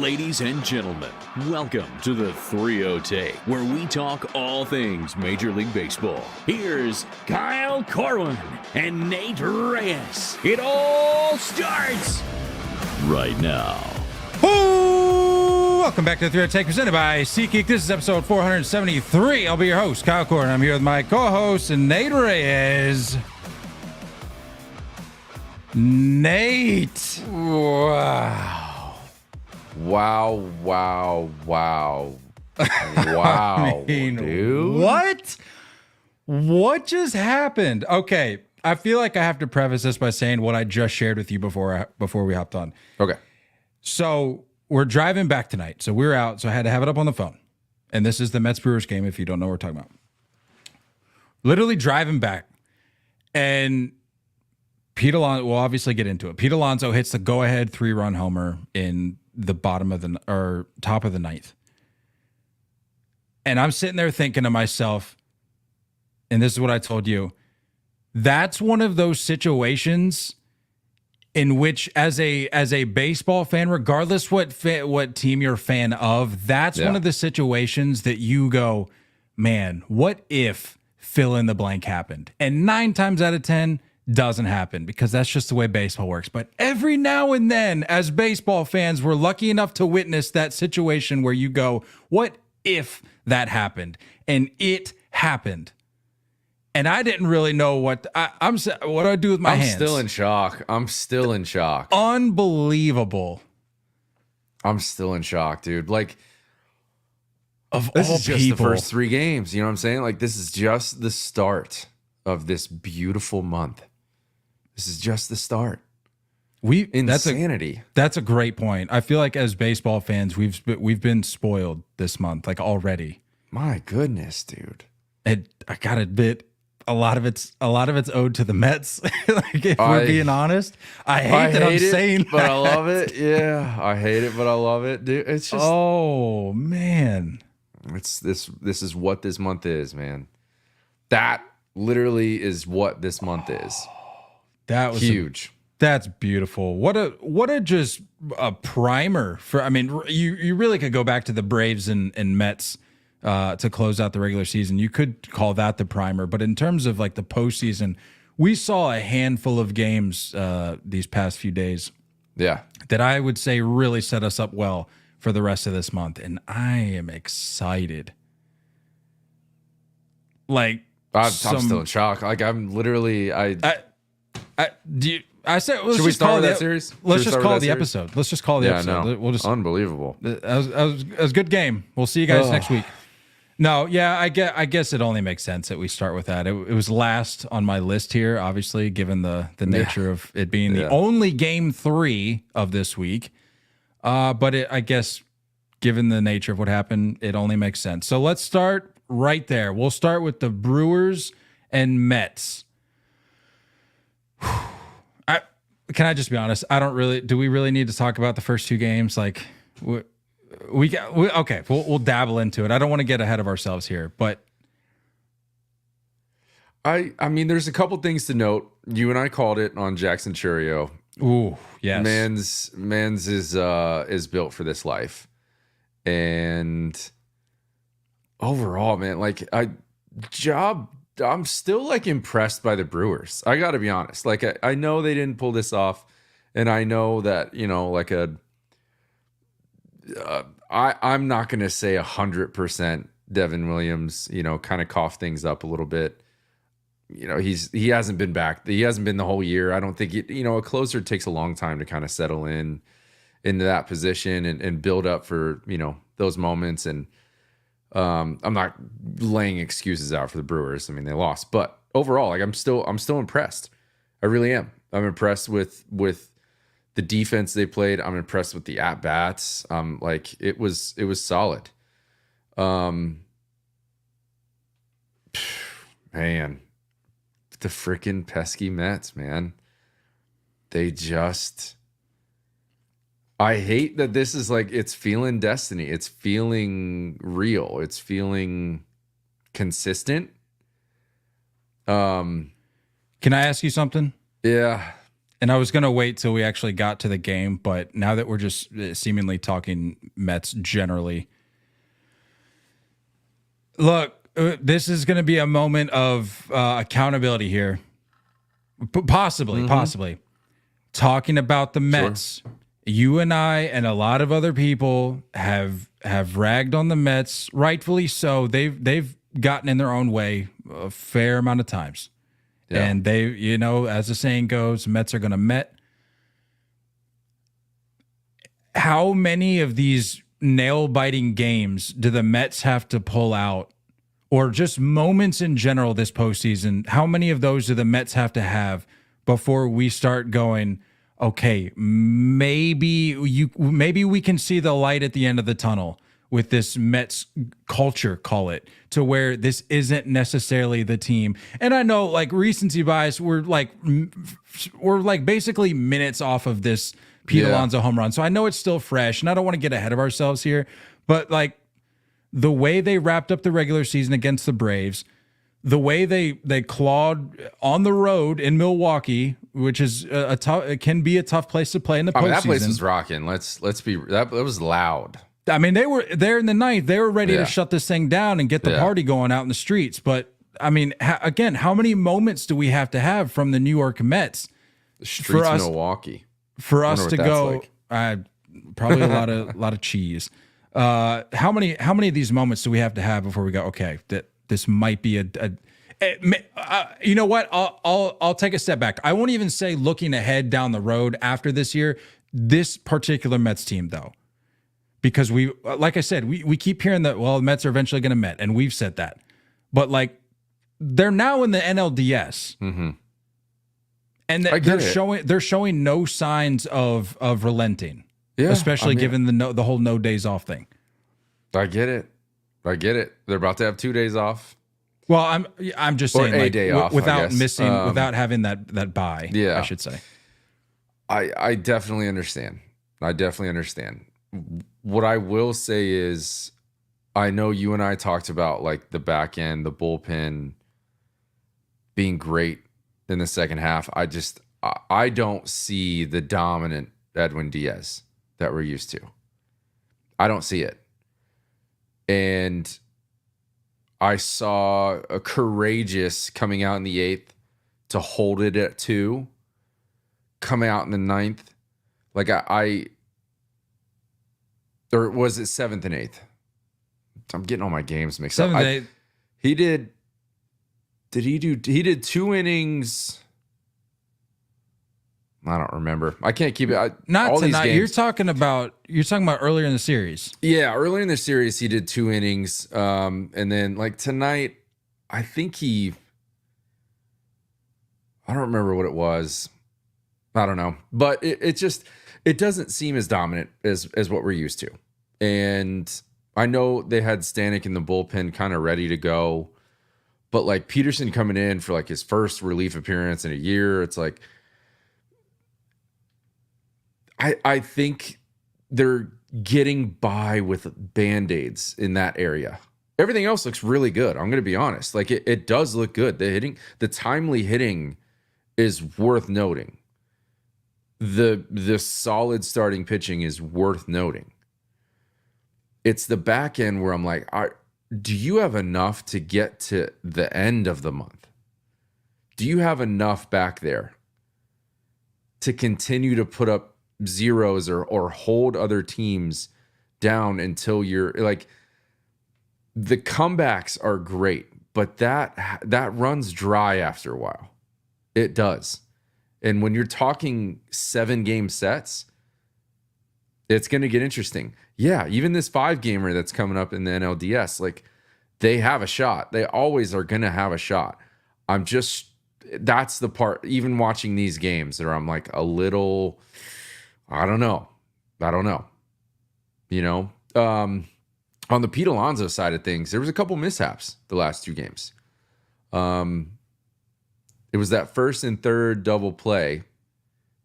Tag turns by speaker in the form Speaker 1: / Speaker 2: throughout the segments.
Speaker 1: Ladies and gentlemen, welcome to the threeohtake, where we talk all things Major League Baseball. Here's Kyle Corwin and Nate Reyes. It all starts right now.
Speaker 2: Ooh, welcome back to the threeohtake presented by SeatGeek. This is episode 473. I'll be your host, Kyle Corwin. I'm here with my co-host, Nate Reyes. Nate.
Speaker 3: Wow,
Speaker 2: I mean,
Speaker 3: dude.
Speaker 2: What just happened? Okay, I feel like I have to preface this by saying what I just shared with you before we hopped on.
Speaker 3: Okay.
Speaker 2: So we're driving back tonight. So we're out. So I had to have it up on the phone. And this is the Mets Brewers game, if you don't know what we're talking about. Literally driving back. And Pete Alonso, we'll obviously get into it. Pete Alonso hits the go-ahead 3-run homer in the top of the ninth. And I'm sitting there thinking to myself, and this is what I told you, that's one of those situations in which as a baseball fan, regardless what team you're a fan of, that's one of the situations that you go, man, what if fill in the blank happened? And 9 times out of 10 doesn't happen, because that's just the way baseball works. But every now and then, as baseball fans, we're lucky enough to witness that situation where you go, what if that happened? And it happened. And I didn't really know what do I do with my hands?
Speaker 3: I'm still in shock.
Speaker 2: Unbelievable.
Speaker 3: I'm still in shock, dude. Like,
Speaker 2: Of
Speaker 3: this
Speaker 2: all
Speaker 3: is just
Speaker 2: people,
Speaker 3: the first 3 games. You know what I'm saying? Like, this is just the start of this beautiful month. This is just the start. Insanity.
Speaker 2: That's a great point. I feel like as baseball fans, we've been spoiled this month, like already.
Speaker 3: My goodness, dude.
Speaker 2: And I gotta admit, a lot of it's owed to the Mets. Like, if we're being honest, I hate I'm saying
Speaker 3: but
Speaker 2: that.
Speaker 3: I love it. Yeah, I hate it, but I love it, dude. It's just,
Speaker 2: oh man,
Speaker 3: it's this. This is what this month is, man. That literally is what this month is.
Speaker 2: That was
Speaker 3: huge.
Speaker 2: That's beautiful. What a just a primer for. I mean, you really could go back to the Braves and Mets to close out the regular season. You could call that the primer, but in terms of like the postseason, we saw a handful of games these past few days.
Speaker 3: Yeah,
Speaker 2: that I would say really set us up well for the rest of this month, and I am excited. Like,
Speaker 3: I'm still in shock. Like, I'm literally.
Speaker 2: I said,
Speaker 3: should we start with that series?
Speaker 2: Let's just call the episode. Let's just call the episode.
Speaker 3: No.
Speaker 2: We'll just
Speaker 3: Unbelievable.
Speaker 2: It was a good game. We'll see you guys next week. No, yeah, I guess it only makes sense that we start with that. It was last on my list here, obviously, given the nature of it being the only game 3 of this week. But I guess, given the nature of what happened, it only makes sense. So let's start right there. We'll start with the Brewers and Mets. Can I just be honest? Do we really need to talk about the first 2 games? Like, okay, we'll dabble into it. I don't want to get ahead of ourselves here, but
Speaker 3: I mean, there's a couple things to note. You and I called it on Jackson Churio.
Speaker 2: Ooh, yes.
Speaker 3: Man's is built for this life. And overall, man, like I'm still like impressed by the Brewers. I got to be honest. Like, I know they didn't pull this off, and I know that, you know, like I'm not going to say 100% Devin Williams, you know, kind of coughed things up a little bit. You know, he hasn't been back. He hasn't been the whole year. I don't think a closer takes a long time to kind of settle into that position and build up for, you know, those moments. And I'm not laying excuses out for the Brewers. I mean, they lost, but overall, like, I'm still impressed. I really am. I'm impressed with the defense they played. I'm impressed with the at bats. Like, it was solid. Man, the freaking pesky Mets, man. They just. I hate that this is like, it's feeling destiny. It's feeling real. It's feeling consistent.
Speaker 2: Can I ask you something?
Speaker 3: Yeah.
Speaker 2: And I was going to wait till we actually got to the game, but now that we're just seemingly talking Mets generally, look, this is going to be a moment of accountability here. Possibly. Talking about the Mets. Sure. You and I and a lot of other people have ragged on the Mets, rightfully so. They've gotten in their own way a fair amount of times. Yeah. And they, as the saying goes, Mets are going to Met. How many of these nail-biting games do the Mets have to pull out, or just moments in general this postseason? How many of those do the Mets have to have before we start going, okay, maybe we can see the light at the end of the tunnel with this Mets culture, call it, to where this isn't necessarily the team. And I know, like, recency bias, we're basically minutes off of this Pete Alonso home run. So I know it's still fresh, and I don't want to get ahead of ourselves here, but like the way they wrapped up the regular season against the Braves, the way they clawed on the road in Milwaukee, which is it can be a tough place to play in the postseason.
Speaker 3: That place was rocking. Let's be that was loud.
Speaker 2: I mean, they were there in the ninth. They were ready to shut this thing down and get the party going out in the streets. But I mean, again, how many moments do we have to have from the New York Mets?
Speaker 3: The streets of Milwaukee.
Speaker 2: For us to go, probably a lot of cheese. How many of these moments do we have to have before we go, okay, that this might be you know what? I'll take a step back. I won't even say looking ahead down the road after this year, this particular Mets team though, because like I said, we keep hearing that, well, the Mets are eventually going to Met, and we've said that, but like they're now in the NLDS. Mm-hmm. And they're showing no signs of relenting, especially given the whole no days off thing.
Speaker 3: I get it. They're about to have 2 days off.
Speaker 2: Well, I'm just saying,
Speaker 3: a day off
Speaker 2: without missing, without having that bye.
Speaker 3: Yeah,
Speaker 2: I should say.
Speaker 3: I definitely understand. What I will say is, I know you and I talked about like the back end, the bullpen being great in the second half. I don't see the dominant Edwin Diaz that we're used to. I don't see it. And I saw a courageous coming out in the 8th to hold it at 2, coming out in the 9th. Like or was it 7th and 8th? I'm getting all my games mixed up.
Speaker 2: 7th and 8th.
Speaker 3: He did 2 innings. I don't remember. I can't keep it.
Speaker 2: Not all tonight. You're talking about earlier in the series.
Speaker 3: Yeah, earlier in the series, he did 2 innings. And then like tonight, I think I don't remember what it was. I don't know. But it doesn't seem as dominant as what we're used to. And I know they had Stanek in the bullpen kind of ready to go. But like Peterson coming in for like his first relief appearance in a year, it's like, I think they're getting by with Band-Aids in that area. Everything else looks really good. I'm going to be honest. Like it does look good. The timely hitting is worth noting. The solid starting pitching is worth noting. It's the back end where I'm like, do you have enough to get to the end of the month? Do you have enough back there to continue to put up zeros or hold other teams down until you're like, the comebacks are great, but that runs dry after a while. It does. And when you're talking 7-game sets, it's going to get interesting. Yeah, even this 5-gamer that's coming up in the NLDS, like they have a shot. They always are going to have a shot. That's the part, even watching these games, where I'm like a little, I don't know. You know, on the Pete Alonso side of things, there was a couple mishaps the last 2 games. It was that first and third double play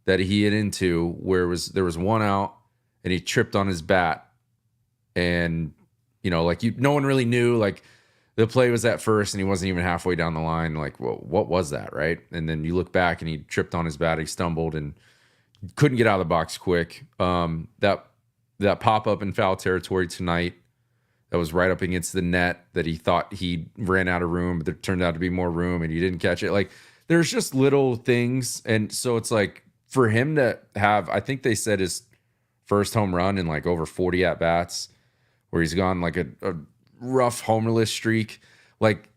Speaker 3: that he hit into where there was 1 out and he tripped on his bat, and no one really knew. Like the play was at first and he wasn't even halfway down the line. Like, well, what was that, right? And then you look back and he tripped on his bat, he stumbled and couldn't get out of the box quick. That pop up in foul territory tonight, that was right up against the net that he thought he ran out of room, but there turned out to be more room and he didn't catch it. Like, there's just little things. And so it's like for him to have, I think they said his first home run in like over 40 at bats, where he's gone like a rough homerless streak. Like,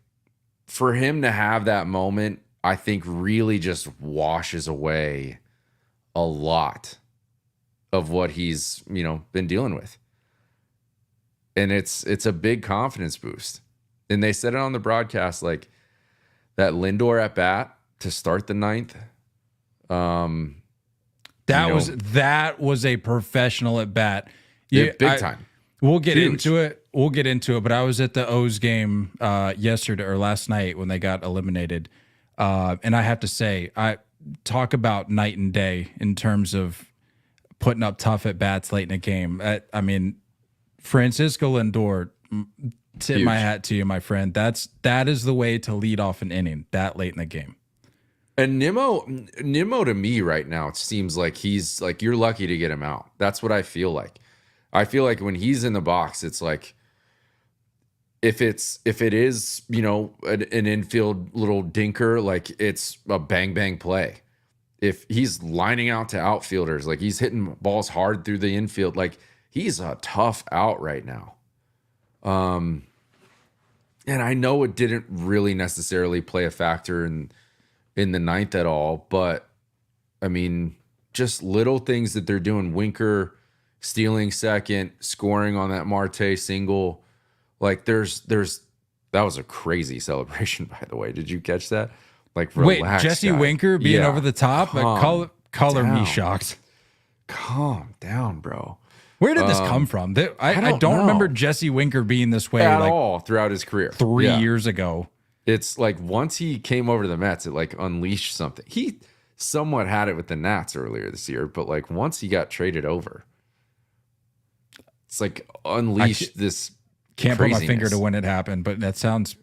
Speaker 3: for him to have that moment, I think really just washes away a lot of what he's, been dealing with. And it's a big confidence boost. And they said it on the broadcast, like that Lindor at bat to start the ninth.
Speaker 2: That was a professional at bat.
Speaker 3: Big time.
Speaker 2: We'll get into it. But I was at the O's game yesterday or last night when they got eliminated. And I have to say, I talk about night and day in terms of putting up tough at bats late in a game. I mean, Francisco Lindor, tip my hat to you, my friend. That is the way to lead off an inning that late in the game.
Speaker 3: And Nimmo to me right now, it seems like he's like, you're lucky to get him out. That's what I feel like. I feel like when he's in the box, it's like, if it is, an infield little dinker, like it's a bang bang play. If he's lining out to outfielders, like he's hitting balls hard through the infield, like he's a tough out right now. And I know it didn't really necessarily play a factor in the ninth at all, but I mean, just little things that they're doing. Winker stealing second, scoring on that Marte single. Like there's that was a crazy celebration, by the way. Did you catch that? Like, relax,
Speaker 2: wait, Jesse
Speaker 3: guy.
Speaker 2: Winker being over the top? Color me
Speaker 3: down.
Speaker 2: shocked.
Speaker 3: Calm down, bro.
Speaker 2: Where did this come from? I don't
Speaker 3: know.
Speaker 2: remember Jesse Winker being this way
Speaker 3: At all throughout his career.
Speaker 2: 3 years ago.
Speaker 3: It's like once he came over to the Mets, it like unleashed something. He somewhat had it with the Nats earlier this year, but like once he got traded over, it's like unleashed this.
Speaker 2: Can't
Speaker 3: craziness.
Speaker 2: put my finger to when it happened, but that sounds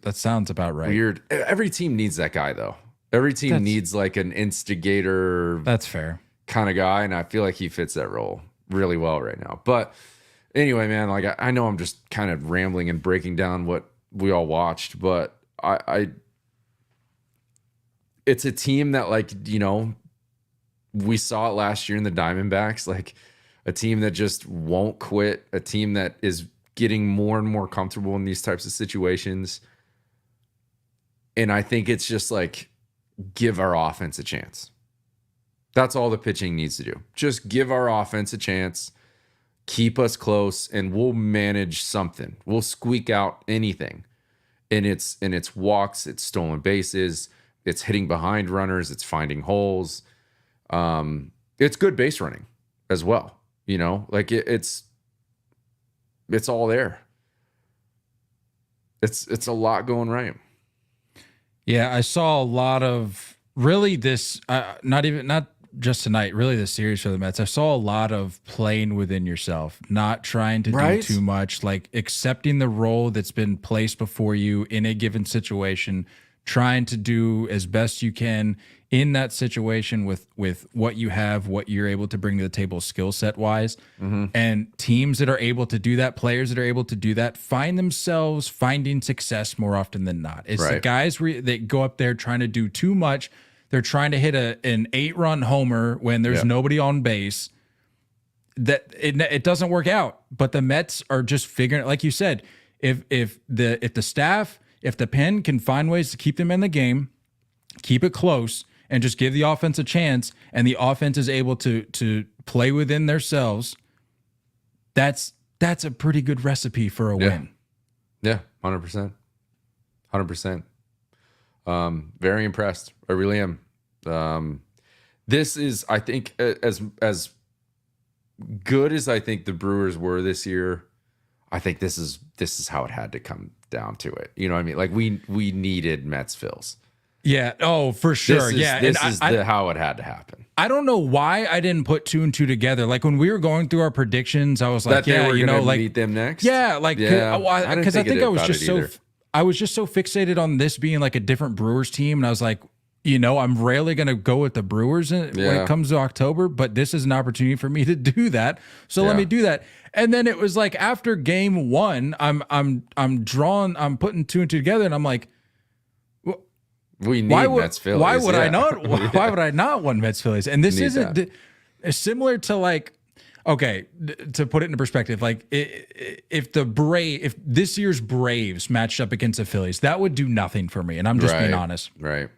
Speaker 2: about right.
Speaker 3: Weird. Every team needs that guy though. Every team needs like an instigator.
Speaker 2: That's fair.
Speaker 3: Kind of guy, and I feel like he fits that role really well right now. But anyway, man, like I know I'm just kind of rambling and breaking down what we all watched, but it's a team that, like, we saw it last year in the Diamondbacks, like a team that just won't quit, a team that is getting more and more comfortable in these types of situations. And I think it's just like, give our offense a chance. That's all the pitching needs to do. Just give our offense a chance, keep us close, and we'll manage something. We'll squeak out anything. And it's walks, it's stolen bases, it's hitting behind runners, it's finding holes. It's good base running as well. Like it's all there. It's a lot going right.
Speaker 2: Yeah, I saw a lot of really this, not just tonight, really the series for the Mets. I saw a lot of playing within yourself, not trying to do too much, like accepting the role that's been placed before you in a given situation, trying to do as best you can in that situation with what you have, what you're able to bring to the table skill set wise. Mm-hmm. And teams that are able to do that, players that are able to do that, find themselves finding success more often than not. It's the guys that go up there trying to do too much. They're trying to hit an 8-run homer when there's nobody on base. That it doesn't work out. But the Mets are just figuring, like you said, if the staff, if the pen can find ways to keep them in the game, keep it close, and just give the offense a chance, and the offense is able to play within themselves, that's a pretty good recipe for a win.
Speaker 3: Yeah, 100%. 100%. Very impressed. I really am. This is, I think, as good as I think the Brewers were this year, I think this is how it had to come down to it. You know what I mean? Like we needed Mets fills.
Speaker 2: Yeah. Oh, for sure.
Speaker 3: This is how it had to happen.
Speaker 2: I don't know why I didn't put 2 and 2 together. Like when we were going through our predictions, I was like,
Speaker 3: that they were gonna meet them next.
Speaker 2: Yeah, like because I think I was just so I was just so fixated on this being like a different Brewers team. And I was like, I'm rarely going to go with the Brewers when it comes to October, but this is an opportunity for me to do that. So let me do that. And then it was like after game 1, I'm putting 2 and 2 together, and I'm like,
Speaker 3: we need Mets Phillies.
Speaker 2: Why would I not? Why would I not want Mets Phillies? And this isn't similar to like, okay, to put it into perspective, like if this year's Braves matched up against the Phillies, that would do nothing for me. And I'm just being honest.
Speaker 3: Right.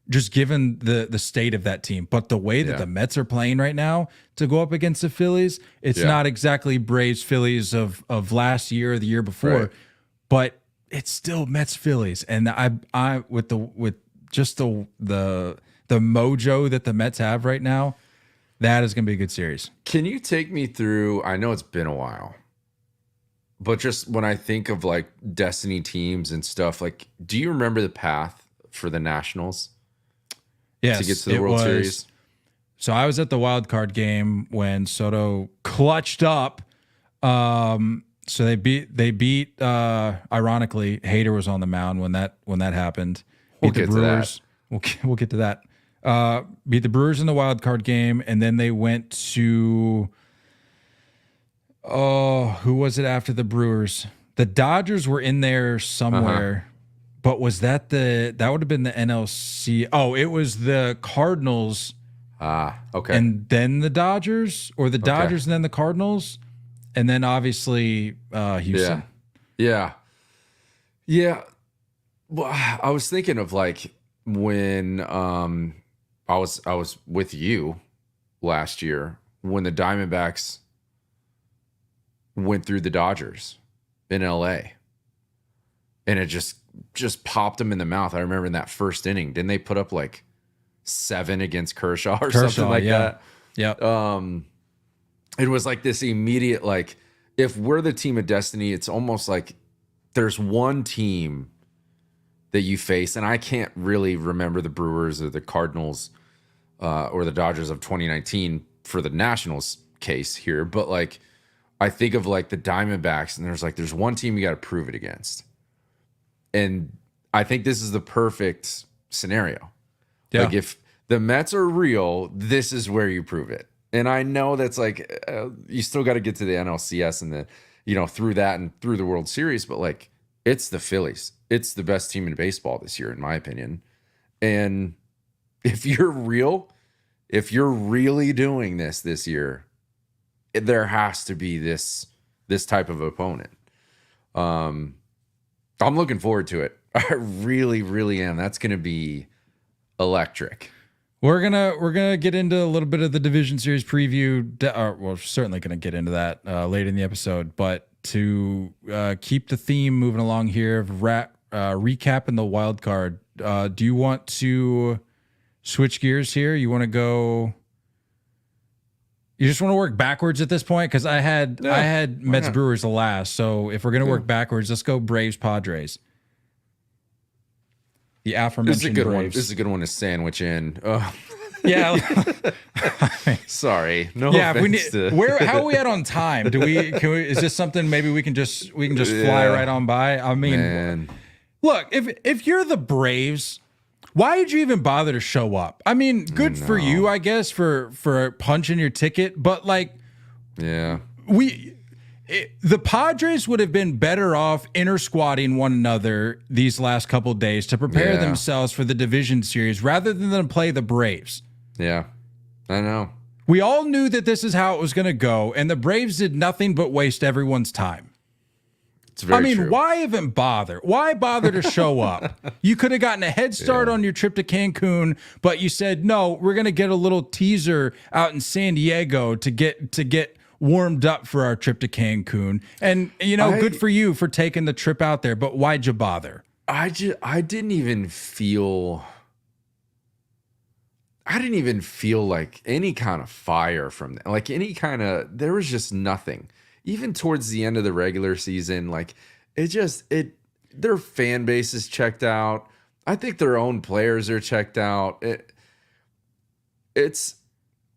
Speaker 2: Just given the state of that team. But the way that the Mets are playing right now to go up against the Phillies, it's not exactly Braves Phillies of last year or the year before, but it's still Mets Phillies. And I with the mojo that the Mets have right now, that is going to be a good series.
Speaker 3: Can you take me through, I know it's been a while, but just when I think of like Destiny teams and stuff, like, do you remember the path for the Nationals?
Speaker 2: Yes,
Speaker 3: to get to the World Series.
Speaker 2: So I was at the wild card game when Soto clutched up. So they beat ironically, Hader was on the mound when that happened. Beat the Brewers. We'll get to that. Beat the Brewers in the wild card game, and then they went to who was it after the Brewers? The Dodgers were in there somewhere. But was that would have been the NLC? Oh, it was the Cardinals.
Speaker 3: Okay.
Speaker 2: And then the Dodgers, or the Dodgers and then the Cardinals, and then obviously Houston.
Speaker 3: Yeah. Well, I was thinking of like when I was with you last year when the Diamondbacks went through the Dodgers in LA, and it just popped them in the mouth. I remember in that first inning, didn't they put up like 7 against Kershaw or something like that?
Speaker 2: Yeah.
Speaker 3: It was like this immediate, like, if we're the team of destiny, it's almost like there's one team that you face, and I can't really remember the Brewers or the Cardinals or the Dodgers of 2019 for the Nationals case here, but like I think of like the Diamondbacks, and there's one team you got to prove it against. And I think this is the perfect scenario. Yeah. Like if the Mets are real, this is where you prove it. And I know that's like you still got to get to the NLCS and through that and through the World Series, but like it's the Phillies. It's the best team in baseball this year, in my opinion. And if you're really doing this year, there has to be this type of opponent. I'm looking forward to it. I really, really am. That's going to be electric.
Speaker 2: We're gonna get into a little bit of the division series preview. We're certainly gonna get into that later in the episode. But to keep the theme moving along here, recapping the wild card. Do you want to switch gears here? You want to go? You just want to work backwards at this point? Because I had Mets Brewers the last. So if we're going to work backwards, let's go Braves Padres. The aforementioned Braves.
Speaker 3: This is a good one to sandwich in.
Speaker 2: Yeah.
Speaker 3: Sorry. No.
Speaker 2: Yeah. How are we at on time? Is this something maybe we can just fly right on by? I mean, look, if you're the Braves, why did you even bother to show up? I mean, good for you, I guess, for punching your ticket. But like,
Speaker 3: the
Speaker 2: Padres would have been better off inter-squatting one another these last couple of days to prepare themselves for the division series rather than play the Braves.
Speaker 3: Yeah, I know.
Speaker 2: We all knew that this is how it was going to go, and the Braves did nothing but waste everyone's time.
Speaker 3: True.
Speaker 2: Why even bother? Why bother to show up? You could have gotten a head start on your trip to Cancun, but you said, no, we're going to get a little teaser out in San Diego to get warmed up for our trip to Cancun. And, good for you for taking the trip out there, but why'd you bother?
Speaker 3: I didn't even feel like any kind of fire from them. Like there was just nothing. Even towards the end of the regular season, like their fan base is checked out. I think their own players are checked out.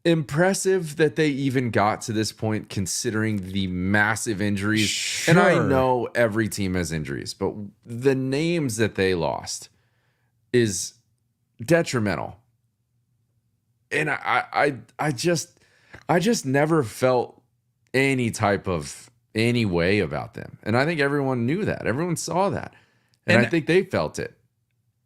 Speaker 3: impressive that they even got to this point considering the massive injuries. Sure. And I know every team has injuries, but the names that they lost is detrimental. And I just never felt any way about them. And I think everyone knew that. Everyone saw that. And I think they felt it.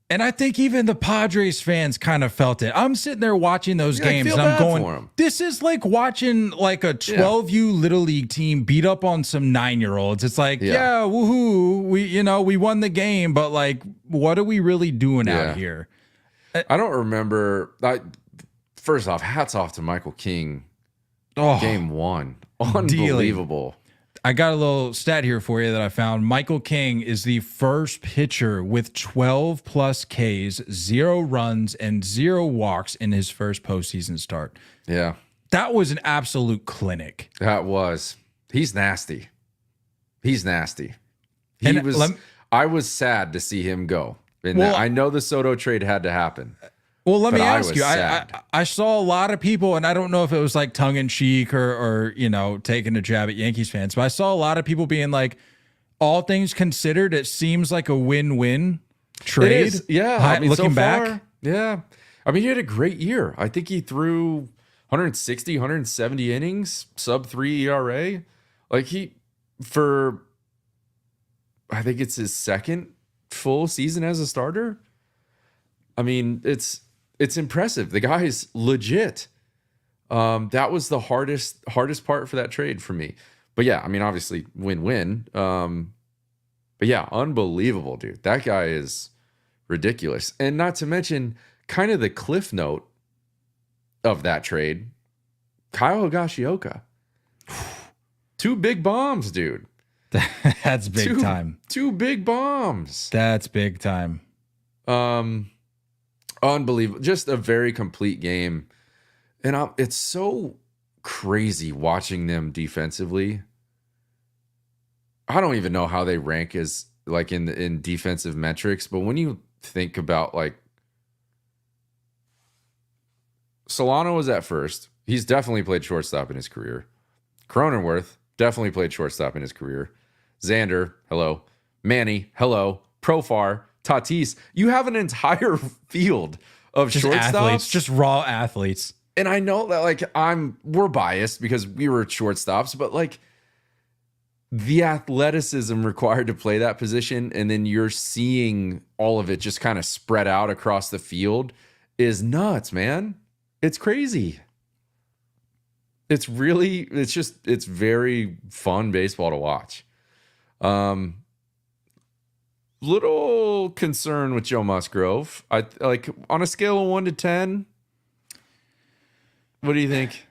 Speaker 2: And I think even the Padres fans kind of felt it. I'm sitting there watching those games and I'm going, this is like watching like a 12U Little League team beat up on some 9-year-olds. It's like, yeah, woohoo. We won the game, but like, what are we really doing out here?
Speaker 3: I don't remember. First off, hats off to Michael King. Game 1. Unbelievable.
Speaker 2: I got a little stat here for you that I found. Michael King is the first pitcher with 12 plus Ks, 0 runs, and 0 walks in his first postseason start.
Speaker 3: Yeah.
Speaker 2: That was an absolute clinic.
Speaker 3: That was. He's nasty. I was sad to see him go. And I know the Soto trade had to happen.
Speaker 2: Well, let me ask you. I saw a lot of people, and I don't know if it was like tongue in cheek or taking a jab at Yankees fans, but I saw a lot of people being like, all things considered, it seems like a win-win trade.
Speaker 3: It is. Yeah.
Speaker 2: Looking back.
Speaker 3: Yeah. I mean, he had a great year. I think he threw 160, 170 innings, sub-3 ERA. Like I think it's his second full season as a starter. I mean, it's impressive. The guy is legit. That was the hardest part for that trade for me. But yeah, I mean, obviously win-win. But yeah, unbelievable, dude. That guy is ridiculous. And not to mention kind of the cliff note of that trade, Kyle Higashioka. 2 big bombs, dude.
Speaker 2: That's big time.
Speaker 3: 2 big bombs.
Speaker 2: That's big time.
Speaker 3: Unbelievable. Just a very complete game. And it's so crazy watching them defensively. I don't even know how they rank as like in defensive metrics, but when you think about like Solano was at first. He's definitely played shortstop in his career. Cronenworth definitely played shortstop in his career. Xander, hello. Manny, hello. Profar, Tatis. You have an entire field of
Speaker 2: just
Speaker 3: shortstops.
Speaker 2: Athletes, just raw athletes.
Speaker 3: And I know that like we're biased because we were shortstops, but like the athleticism required to play that position, and then you're seeing all of it just kind of spread out across the field is nuts, man. It's crazy. It's very fun baseball to watch. Little concern with Joe Musgrove. I like on a scale of 1 to 10. What do you think?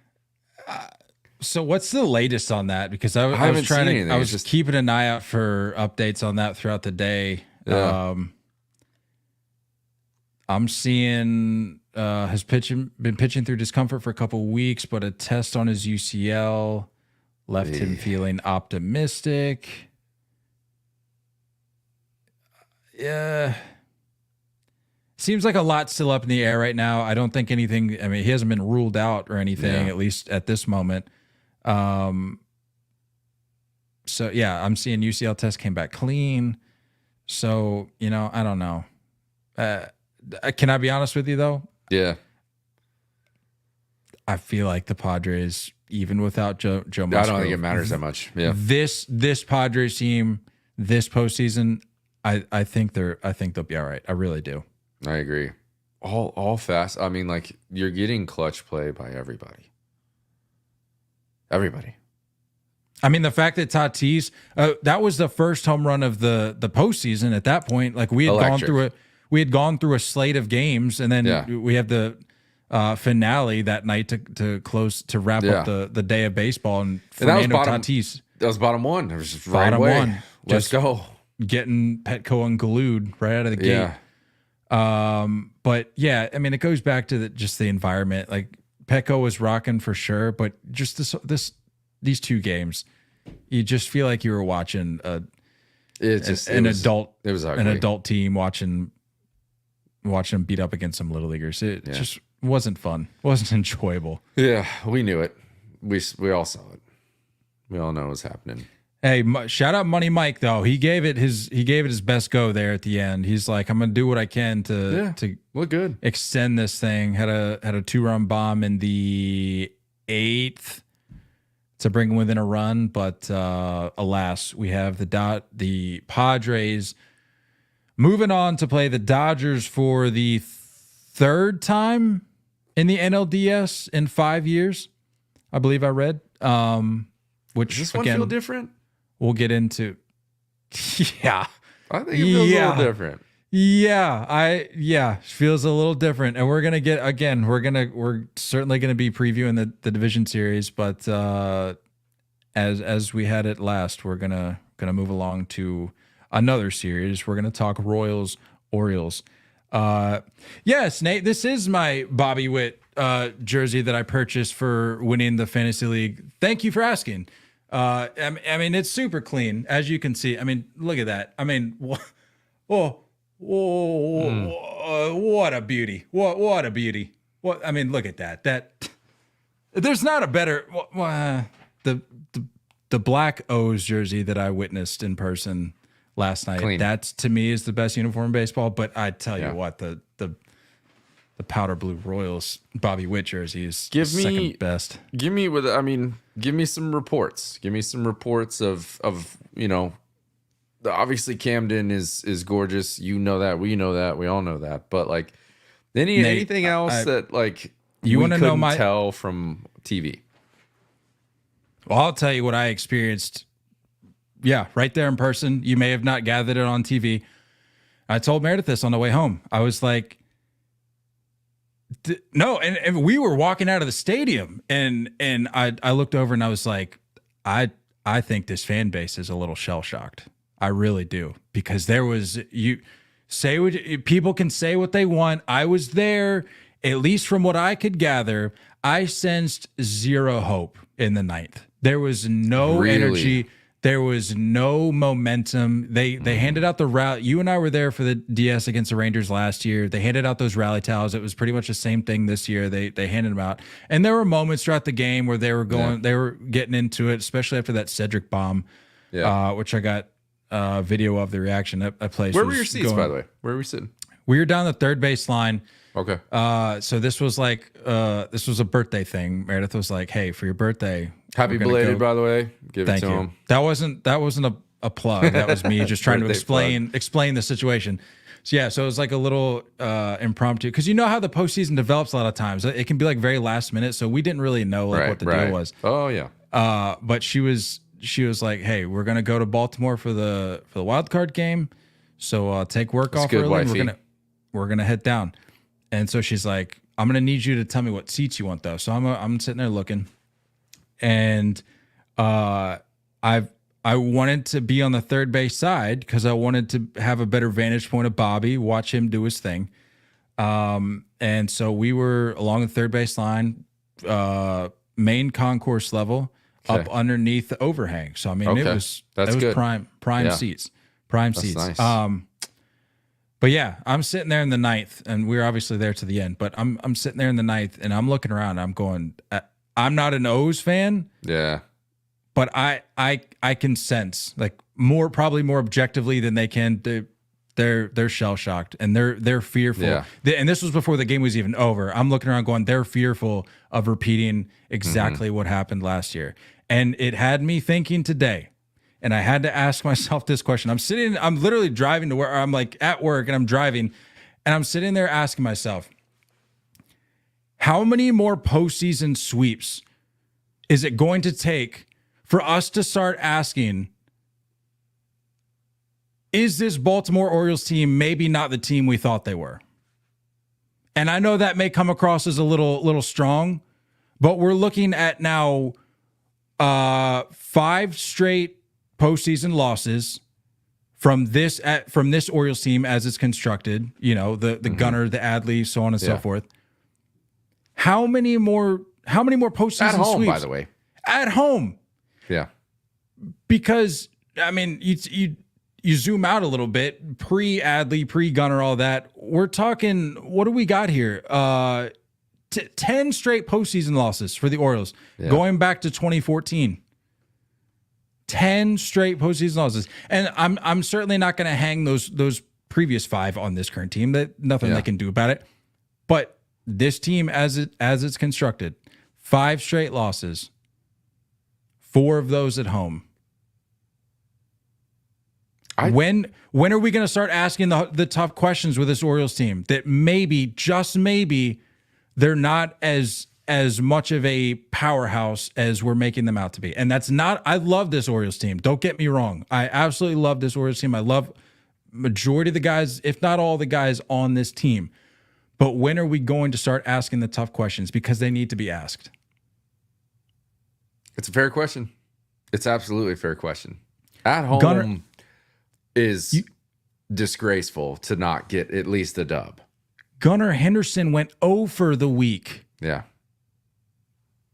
Speaker 2: So what's the latest on that? Because I was just keeping an eye out for updates on that throughout the day.
Speaker 3: Yeah.
Speaker 2: I'm seeing has been pitching through discomfort for a couple of weeks, but a test on his UCL left him feeling optimistic. Yeah. Seems like a lot still up in the air right now. I don't think anything, I mean, he hasn't been ruled out or anything, at least at this moment. So yeah, I'm seeing UCL test came back clean. So, I don't know. Can I be honest with you though?
Speaker 3: Yeah.
Speaker 2: I feel like the Padres, even without Joe Musgrove,
Speaker 3: I don't think it matters that much. Yeah.
Speaker 2: This Padres team, this postseason, I think they'll be all right. I really do.
Speaker 3: I agree. All fast. I mean, like you're getting clutch play by everybody. Everybody.
Speaker 2: I mean, the fact that Tatis, that was the first home run of the postseason. At that point, like we had gone through a slate of games, and then we have the finale that night to wrap up the day of baseball. And Fernando Tatis.
Speaker 3: That was bottom one. It was just
Speaker 2: bottom one.
Speaker 3: Let's go.
Speaker 2: Getting Petco unglued right out of the gate. But yeah, I mean, it goes back to just the environment. Like Petco was rocking for sure, but just these 2 games, you just feel like you were watching an adult team watching watching him beat up against some little leaguers. It just wasn't fun. Wasn't enjoyable.
Speaker 3: Yeah, we knew it. We all saw it. We all know what was happening.
Speaker 2: Hey, shout out Money Mike though. He gave it his best go there at the end. He's like, I'm gonna do what I can to
Speaker 3: look good,
Speaker 2: extend this thing. Had a 2-run bomb in the 8th to bring him within a run, but alas, we have the Padres moving on to play the Dodgers for the 3rd time in the NLDS in 5 years. I believe I read. Which
Speaker 3: does this one
Speaker 2: again,
Speaker 3: feel different?
Speaker 2: We'll get into. Yeah,
Speaker 3: I think it feels a little different.
Speaker 2: Yeah, feels a little different, and we're gonna get again. We're certainly gonna be previewing the division series, but as we had it last, we're gonna move along to another series. We're gonna talk Royals Orioles. Yes, Nate, this is my Bobby Witt jersey that I purchased for winning the fantasy league. Thank you for asking. I mean, it's super clean, as you can see. I mean, look at that. I mean, what a beauty! What a beauty! I mean, look at that. That there's not a better the black O's jersey that I witnessed in person last night.
Speaker 3: Clean.
Speaker 2: That to me is the best uniform in baseball. But I tell you what, the powder blue Royals Bobby Witt jersey is second best.
Speaker 3: Give me some reports. Give me some reports of obviously Camden is gorgeous. You know that. We know that. We all know that. But like anything else that like
Speaker 2: you want to know
Speaker 3: tell from TV.
Speaker 2: Well, I'll tell you what I experienced. Yeah, right there in person. You may have not gathered it on TV. I told Meredith this on the way home. I was like, no, and we were walking out of the stadium, and I looked over and I was like, I think this fan base is a little shell shocked. I really do, because there was people can say what they want. I was there, at least from what I could gather. I sensed zero hope in the 9th. There was no energy. There was no momentum. They handed out the rally. You and I were there for the DS against the Rangers last year. They handed out those rally towels. It was pretty much the same thing this year. They handed them out, and there were moments throughout the game where they were getting into it, especially after that Cedric bomb, which I got video of the reaction at place.
Speaker 3: Where were your seats, by the way? Where were we sitting?
Speaker 2: We were down the third base line.
Speaker 3: Okay.
Speaker 2: So this was like this was a birthday thing. Meredith was like, "Hey, for your birthday,
Speaker 3: happy belated, by the way. Give it to him."
Speaker 2: That wasn't a plug. That was me just trying to explain the situation. So yeah, so it was like a little impromptu, because you know how the postseason develops a lot of times. It can be like very last minute, so we didn't really know what the deal was.
Speaker 3: Oh yeah.
Speaker 2: But she was like, "Hey, we're gonna go to Baltimore for the wild card game, so take work off early. We're gonna head down." And so she's like, "I'm gonna need you to tell me what seats you want, though." So I'm sitting there looking, and I wanted to be on the third base side because I wanted to have a better vantage point of Bobby, watch him do his thing. And so we were along the third base line, main concourse level, up underneath the overhang. So I mean, it was good. Prime seats,
Speaker 3: That's
Speaker 2: seats.
Speaker 3: Nice.
Speaker 2: But yeah, I'm sitting there in the 9th, and we're obviously there to the end. But I'm sitting there in the 9th, and I'm looking around. And I'm going, I'm not an O's fan.
Speaker 3: Yeah.
Speaker 2: But I can sense, like, probably more objectively than they can. They're shell shocked, and they're fearful.
Speaker 3: Yeah.
Speaker 2: And this was before the game was even over. I'm looking around going, they're fearful of repeating exactly what happened last year. And it had me thinking today. And I had to ask myself this question. I'm literally driving to where I'm like at work, and I'm driving, and I'm sitting there asking myself, how many more postseason sweeps is it going to take for us to start asking, is this Baltimore Orioles team maybe not the team we thought they were? And I know that may come across as a little strong, but we're looking at now 5 straight postseason losses from this Orioles team as it's constructed. You know, the Gunnar, the Adley, so on and so forth. How many more postseason
Speaker 3: at home,
Speaker 2: sweeps?
Speaker 3: by the way,
Speaker 2: at home?
Speaker 3: Yeah,
Speaker 2: because I mean, you you zoom out a little bit, pre-Adley, pre-Gunnar, all that, we're talking, what do we got here? 10 straight postseason losses for the Orioles, going back to 2014. 10 straight postseason losses. And I'm certainly not going to hang those previous 5 on this current team. That nothing they can do about it. But this team, as it's constructed, 5 straight losses, 4 of those at home. When are we going to start asking the tough questions with this Orioles team that maybe, just maybe, they're not as much of a powerhouse as we're making them out to be? And that's not, I love this Orioles team. Don't get me wrong. I absolutely love this Orioles team. I love majority of the guys, if not all the guys on this team. But when are we going to start asking the tough questions? Because they need to be asked.
Speaker 3: It's a fair question. It's absolutely a fair question. At home is disgraceful to not get at least a dub.
Speaker 2: Gunnar Henderson went 0 for the week.
Speaker 3: Yeah.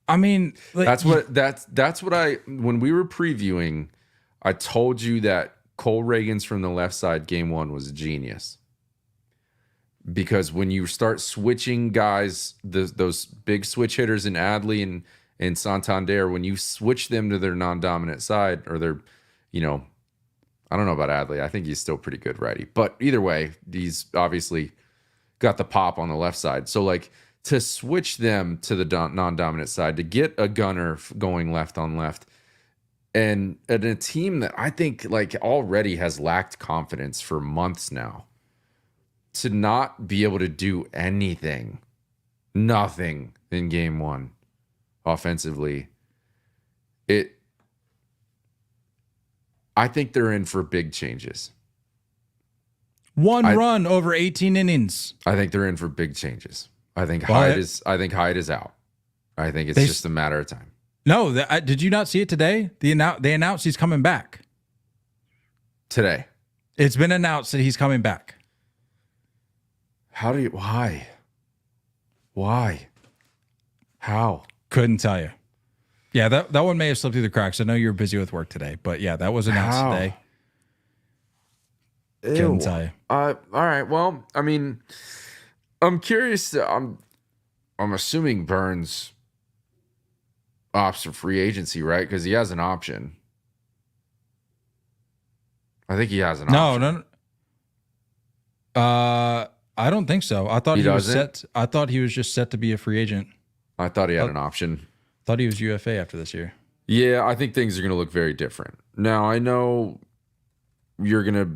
Speaker 2: I mean, like,
Speaker 3: that's what I, when we were previewing, I told you that Cole Reagans from the left side game 1 was genius. Because when you start switching guys, those big switch hitters in Adley and Santander, when you switch them to their non-dominant side, or their, I don't know about Adley. I think he's still pretty good righty. But either way, he's obviously got the pop on the left side. So, like, to switch them to the non-dominant side, to get a Gunner going left on left, and a team that I think, like, already has lacked confidence for months now, to not be able to do nothing in game 1 offensively, I think they're in for big changes.
Speaker 2: One run over 18 innings.
Speaker 3: I think they're in for big changes. I think Hyde is out. I think it's just a matter of time.
Speaker 2: No, did you not see it today? They announced he's coming back.
Speaker 3: Today.
Speaker 2: It's been announced that he's coming back.
Speaker 3: Why? How?
Speaker 2: Couldn't tell you. Yeah, that one may have slipped through the cracks. I know you were busy with work today, but yeah, that was announced today. Couldn't tell you.
Speaker 3: All right. Well, I mean, I'm curious. I'm assuming Burns opts for free agency, right? Because he has an option. I think he has an option.
Speaker 2: No. I don't think so. I thought he was set. I thought he was just set to be a free agent.
Speaker 3: I thought he had an option.
Speaker 2: Thought he was UFA after this year.
Speaker 3: Yeah, I think things are going to look very different. Now, I know you're going to,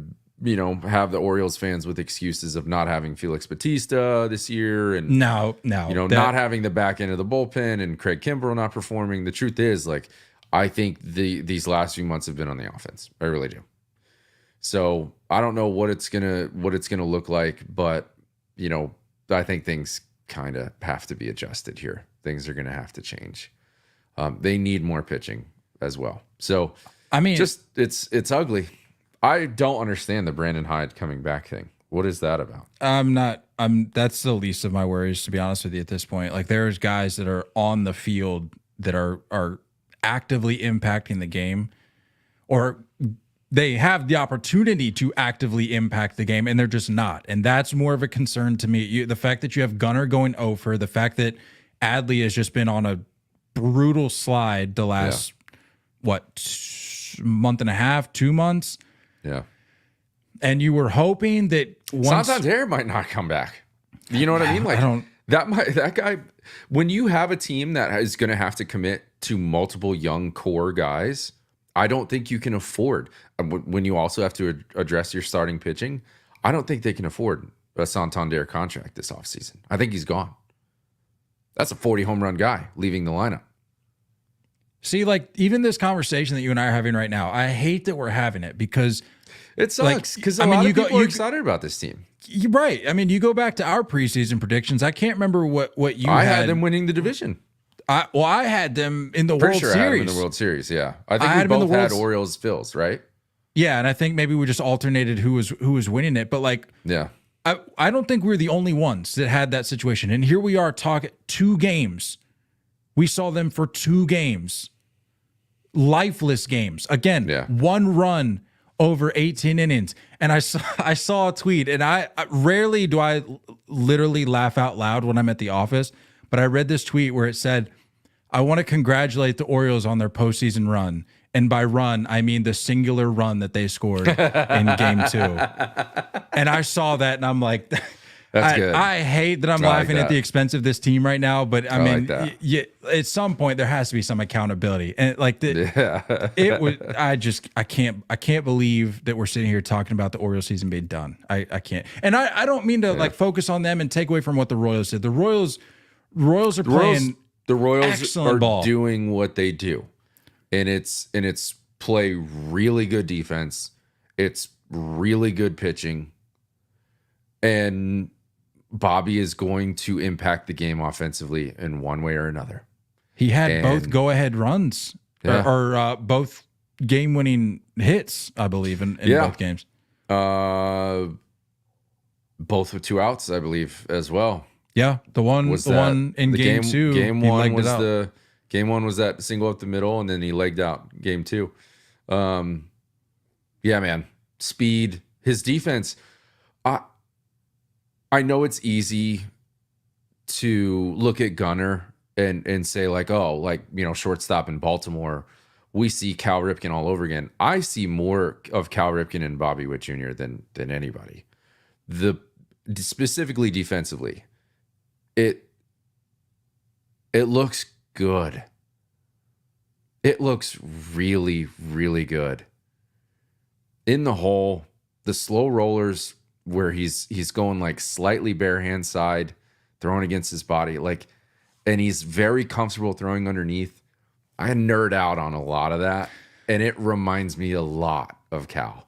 Speaker 3: have the Orioles fans with excuses of not having Felix Bautista this year, and not having the back end of the bullpen, and Craig Kimbrell not performing. The truth is, like, I think these last few months have been on the offense. I really do. So I don't know what it's gonna look like, but I think things kind of have to be adjusted here. Things are gonna have to change. They need more pitching as well. So I mean, just it's ugly. I don't understand the Brandon Hyde coming back thing. What is that about? That's the least of my worries, to be honest with you, at this point. Like, there's guys that are on the field that are actively impacting the game, or they have the opportunity to actively impact the game, and they're just not. And that's more of a concern to me. The fact that you have Gunnar going over, the fact that Adley has just been on a brutal slide the last, month and a half, 2 months? Yeah.
Speaker 2: And you were hoping that
Speaker 3: Santander might not come back. You know what I mean? Like, that guy, when you have a team that is going to have to commit to multiple young core guys, I don't think you can afford, when you also have to address your starting pitching, I don't think they can afford a Santander contract this offseason. I think he's gone. That's a 40 home run guy leaving the lineup.
Speaker 2: See, like, even this conversation that you and I are having right now, I hate that we're having it, because
Speaker 3: it sucks. Because a lot of people are excited about this team.
Speaker 2: You're right. I mean, you go back to our preseason predictions. I can't remember what you
Speaker 3: had. I
Speaker 2: had
Speaker 3: had them winning the division.
Speaker 2: I had them in the
Speaker 3: Pretty
Speaker 2: World
Speaker 3: sure
Speaker 2: Series.
Speaker 3: I had them in the World Series, yeah. I think we both had Orioles, Phils, right?
Speaker 2: Yeah, and I think maybe we just alternated who was winning it. But, like,
Speaker 3: yeah,
Speaker 2: I don't think we're the only ones that had that situation. And here we are talking 2 games. We saw them for 2 games. Lifeless games. Again, 1 run over 18 innings. And I saw a tweet, and I rarely do I literally laugh out loud when I'm at the office, but I read this tweet where it said, I want to congratulate the Orioles on their postseason run. And by run, I mean the singular run that they scored in game 2. And I saw that, and I'm like,
Speaker 3: That's good.
Speaker 2: I hate that I'm laughing at the expense of this team right now, but I mean, at some point there has to be some accountability. And like it was, I can't believe that we're sitting here talking about the Orioles season being done. I can't. And I don't mean to like focus on them and take away from what the Royals did. The Royals are playing.
Speaker 3: The Royals
Speaker 2: excellent
Speaker 3: are
Speaker 2: ball.
Speaker 3: doing what they do, and it's play really good defense. It's really good pitching, and Bobby is going to impact the game offensively in one way or another.
Speaker 2: He had both go-ahead runs or both game-winning hits, I believe, in both games.
Speaker 3: Both with 2 outs, I believe, as well.
Speaker 2: Yeah, the one in game 2.
Speaker 3: Game 1 was game 1 was that single up the middle, and then he legged out game 2. Yeah, man, speed, his defense. I know it's easy to look at Gunnar and say like, oh, like, you know, shortstop in Baltimore, we see Cal Ripken all over again. I see more of Cal Ripken and Bobby Witt Jr. than anybody. Specifically defensively, it looks good. It looks really, really good. In the hole, the slow rollers where he's going like slightly bare hand side, throwing against his body, like, and he's very comfortable throwing underneath. I nerd out on a lot of that, and it reminds me a lot of Cal.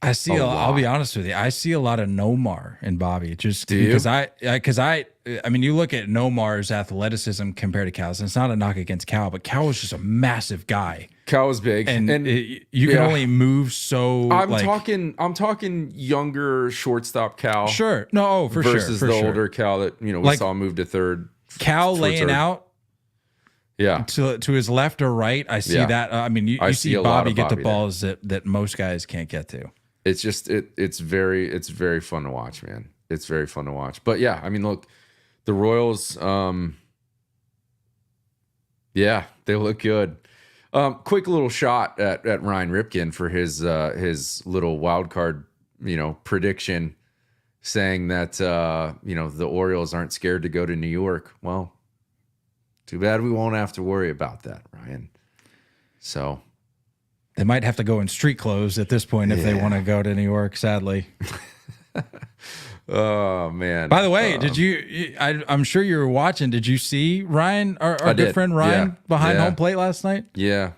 Speaker 2: I'll be honest with you. I see a lot of Nomar in Bobby, just because I mean, you look at Nomar's athleticism compared to Cal's, and it's not a knock against Cal, but Cal was just a massive guy.
Speaker 3: Cal was big,
Speaker 2: and you can only move so.
Speaker 3: I'm talking younger shortstop Cal.
Speaker 2: Sure, no, for sure,
Speaker 3: versus the older Cal that we saw move to third.
Speaker 2: Cal laying out.
Speaker 3: Yeah,
Speaker 2: to his left or right, I see that. I mean, you see Bobby get the balls that most guys can't get to.
Speaker 3: It's just it's very fun to watch, man. It's very fun to watch. But yeah, I mean, look, the Royals, they look good. Quick little shot at Ryan Ripken for his little wild card, prediction, saying that the Orioles aren't scared to go to New York. Well, too bad we won't have to worry about that, Ryan. So
Speaker 2: they might have to go in street clothes at this point if they want to go to New York, sadly.
Speaker 3: Oh, man.
Speaker 2: By the way, I'm sure you were watching. Did you see Ryan, our good friend Ryan, behind home plate last night?
Speaker 3: Yeah.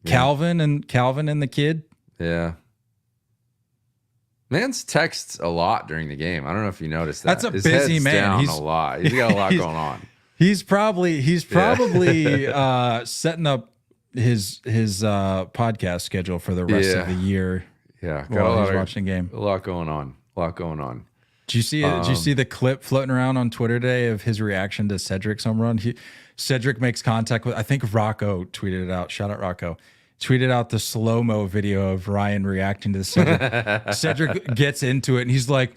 Speaker 2: Calvin and the kid?
Speaker 3: Yeah. Man's texts a lot during the game. I don't know if you noticed that.
Speaker 2: That's a busy man.
Speaker 3: He's a lot. He's got a lot going on.
Speaker 2: He's probably setting up his podcast schedule for the rest of the year.
Speaker 3: Yeah,
Speaker 2: while he's watching a game.
Speaker 3: A lot going on.
Speaker 2: Did you see Did you see the clip floating around on Twitter today of his reaction to Cedric's home run? Cedric makes contact with, I think Rocco tweeted it out. Shout out Rocco. Tweeted out the slow-mo video of Ryan reacting to the Cedric. Cedric gets into it and he's like,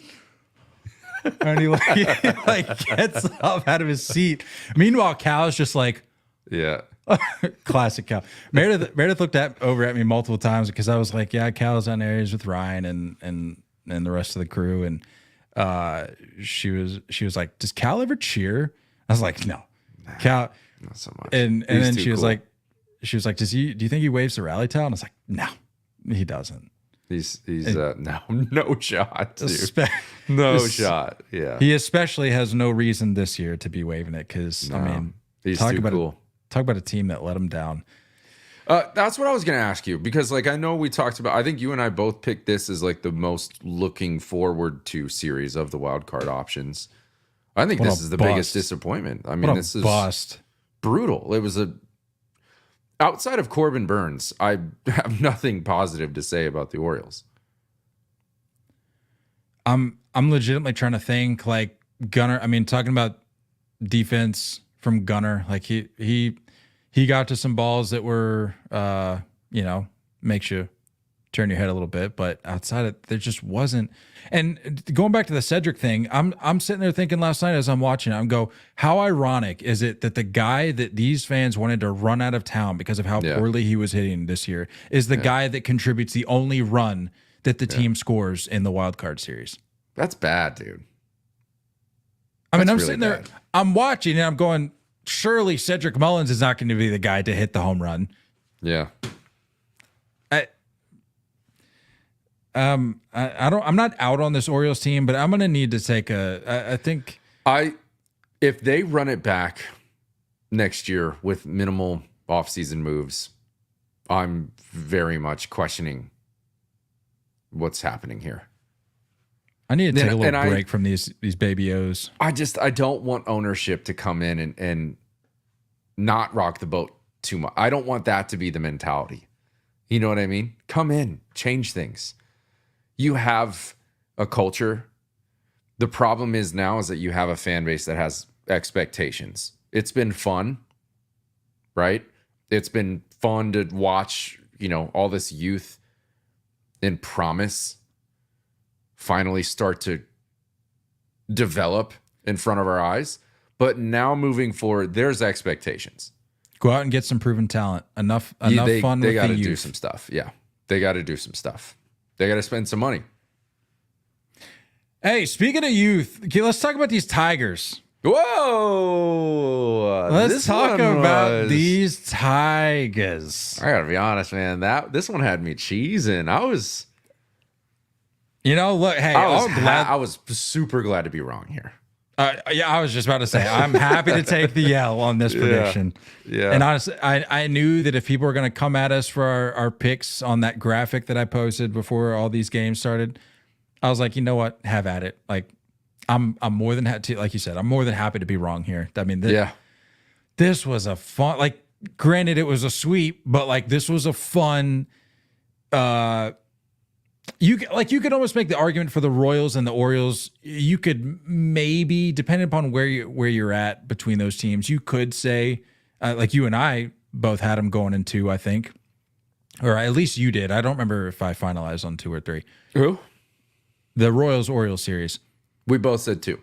Speaker 2: and he gets up out of his seat. Meanwhile, Cal's just like,
Speaker 3: yeah.
Speaker 2: Classic Cal. Meredith looked over at me multiple times because I was like, yeah, Cal's on areas with Ryan and the rest of the crew, and she was like, does Cal ever cheer? I was like, no, Cal,
Speaker 3: not so much.
Speaker 2: And then she was like, do you think he waves the rally towel? And I was like, no, he doesn't.
Speaker 3: He's no shot, dude. No shot. Yeah.
Speaker 2: He especially has no reason this year to be waving it because I mean,
Speaker 3: he's too cool.
Speaker 2: Talk about a team that let him down.
Speaker 3: That's what I was going to ask you, because I know we talked about, I think you and I both picked this as the most looking forward to series of the wild card options. I think this is the biggest disappointment. I mean, this is
Speaker 2: bust.
Speaker 3: Brutal. It was outside of Corbin Burns, I have nothing positive to say about the Orioles.
Speaker 2: I'm legitimately trying to think Gunnar. I mean, talking about defense from Gunnar, he got to some balls that were makes you turn your head a little bit, but outside of there just wasn't. And going back to the Cedric thing, I'm sitting there thinking last night as I'm watching it, I'm go, how ironic is it that the guy that these fans wanted to run out of town because of how poorly he was hitting this year is the guy that contributes the only run that the team scores in the wild card series.
Speaker 3: That's bad, dude.
Speaker 2: I mean, I'm
Speaker 3: really
Speaker 2: sitting there,
Speaker 3: bad.
Speaker 2: I'm watching, and I'm going, surely Cedric Mullins is not going to be the guy to hit the home run.
Speaker 3: Yeah.
Speaker 2: I'm not out on this Orioles team, but I'm going to need to take I think
Speaker 3: if they run it back next year with minimal offseason moves, I'm very much questioning what's happening here.
Speaker 2: I need to take a little break from these baby O's.
Speaker 3: I don't want ownership to come in and not rock the boat too much. I don't want that to be the mentality. You know what I mean? Come in, change things. You have a culture. The problem is that you have a fan base that has expectations. It's been fun, right? It's been fun to watch, all this youth and promise finally start to develop in front of our eyes. But now moving forward, there's expectations.
Speaker 2: Go out and get some proven talent. Enough fun
Speaker 3: They
Speaker 2: with
Speaker 3: got
Speaker 2: the
Speaker 3: to
Speaker 2: youth.
Speaker 3: do some stuff. Yeah, they got to do some stuff. They got to spend some money.
Speaker 2: Hey, speaking of youth, okay, let's talk about these Tigers.
Speaker 3: Whoa!
Speaker 2: Let's talk about these Tigers.
Speaker 3: I gotta be honest, man. This one had me cheesing. I was,
Speaker 2: look, hey,
Speaker 3: I was super glad to be wrong here.
Speaker 2: I was just about to say, I'm happy to take the L on this prediction.
Speaker 3: Yeah.
Speaker 2: And honestly, I knew that if people were going to come at us for our picks on that graphic that I posted before all these games started, I was like, you know what? Have at it. Like, I'm more than happy to, like you said, I'm more than happy to be wrong here. I mean, this was a fun, like, granted, it was a sweep, but like, this was a fun, you could almost make the argument for the Royals and the Orioles. You could maybe, depending upon where you're at between those teams, you could say, like you and I both had them going in 2, I think, or at least you did. I don't remember if I finalized on 2 or 3.
Speaker 3: Who?
Speaker 2: The Royals-Orioles series.
Speaker 3: We both said 2.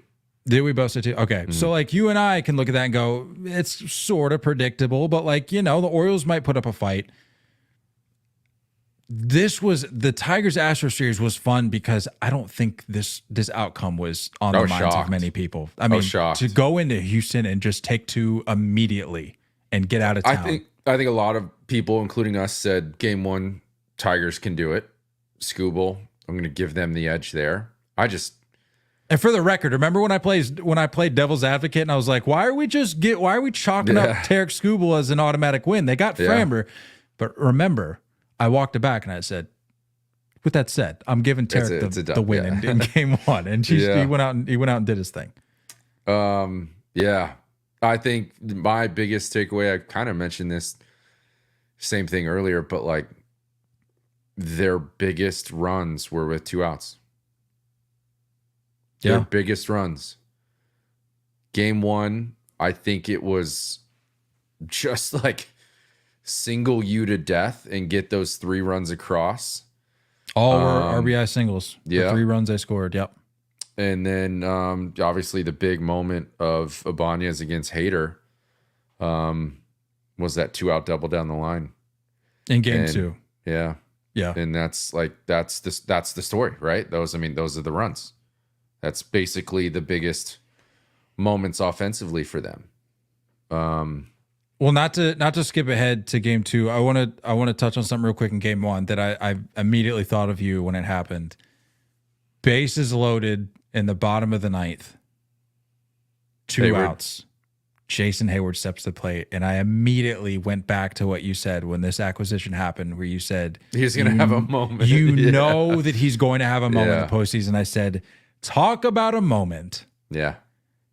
Speaker 2: Did we both say 2? Okay. Mm-hmm. So like you and I can look at that and go, it's sort of predictable, but like, the Orioles might put up a fight. The Tigers Astros series was fun because I don't think this outcome was on the minds of many people. I mean, to go into Houston and just take 2 immediately and get out of town.
Speaker 3: I think a lot of people, including us, said game 1, Tigers can do it. Scooble, I'm going to give them the edge there.
Speaker 2: And for the record, remember when I played devil's advocate and I was like, why are we chalking up Tarek Scooble as an automatic win? They got Framber, but remember, I walked it back and I said, with that said, I'm giving Tarek the win in game 1, and he went out and did his thing.
Speaker 3: Yeah, I think my biggest takeaway, I kind of mentioned this same thing earlier, but like their biggest runs were with 2 outs. Their biggest runs. Game 1, I think it was just like single you to death and get those 3 runs across.
Speaker 2: All were RBI singles.
Speaker 3: Yeah.
Speaker 2: The 3 runs they scored. Yep.
Speaker 3: And then obviously the big moment of Ibanez against Hader was that 2-out double down the line.
Speaker 2: In game 2.
Speaker 3: Yeah.
Speaker 2: Yeah.
Speaker 3: And that's the story, right? Those are the runs. That's basically the biggest moments offensively for them.
Speaker 2: Well, not to skip ahead to game 2, I want to touch on something real quick in game 1 that I immediately thought of you when it happened. Bases loaded in the bottom of the 9th. 2 outs. Jason Hayward steps to the plate, and I immediately went back to what you said when this acquisition happened, where you said
Speaker 3: he's going to have a moment.
Speaker 2: You know that he's going to have a moment in the postseason. I said, talk about a moment.
Speaker 3: Yeah.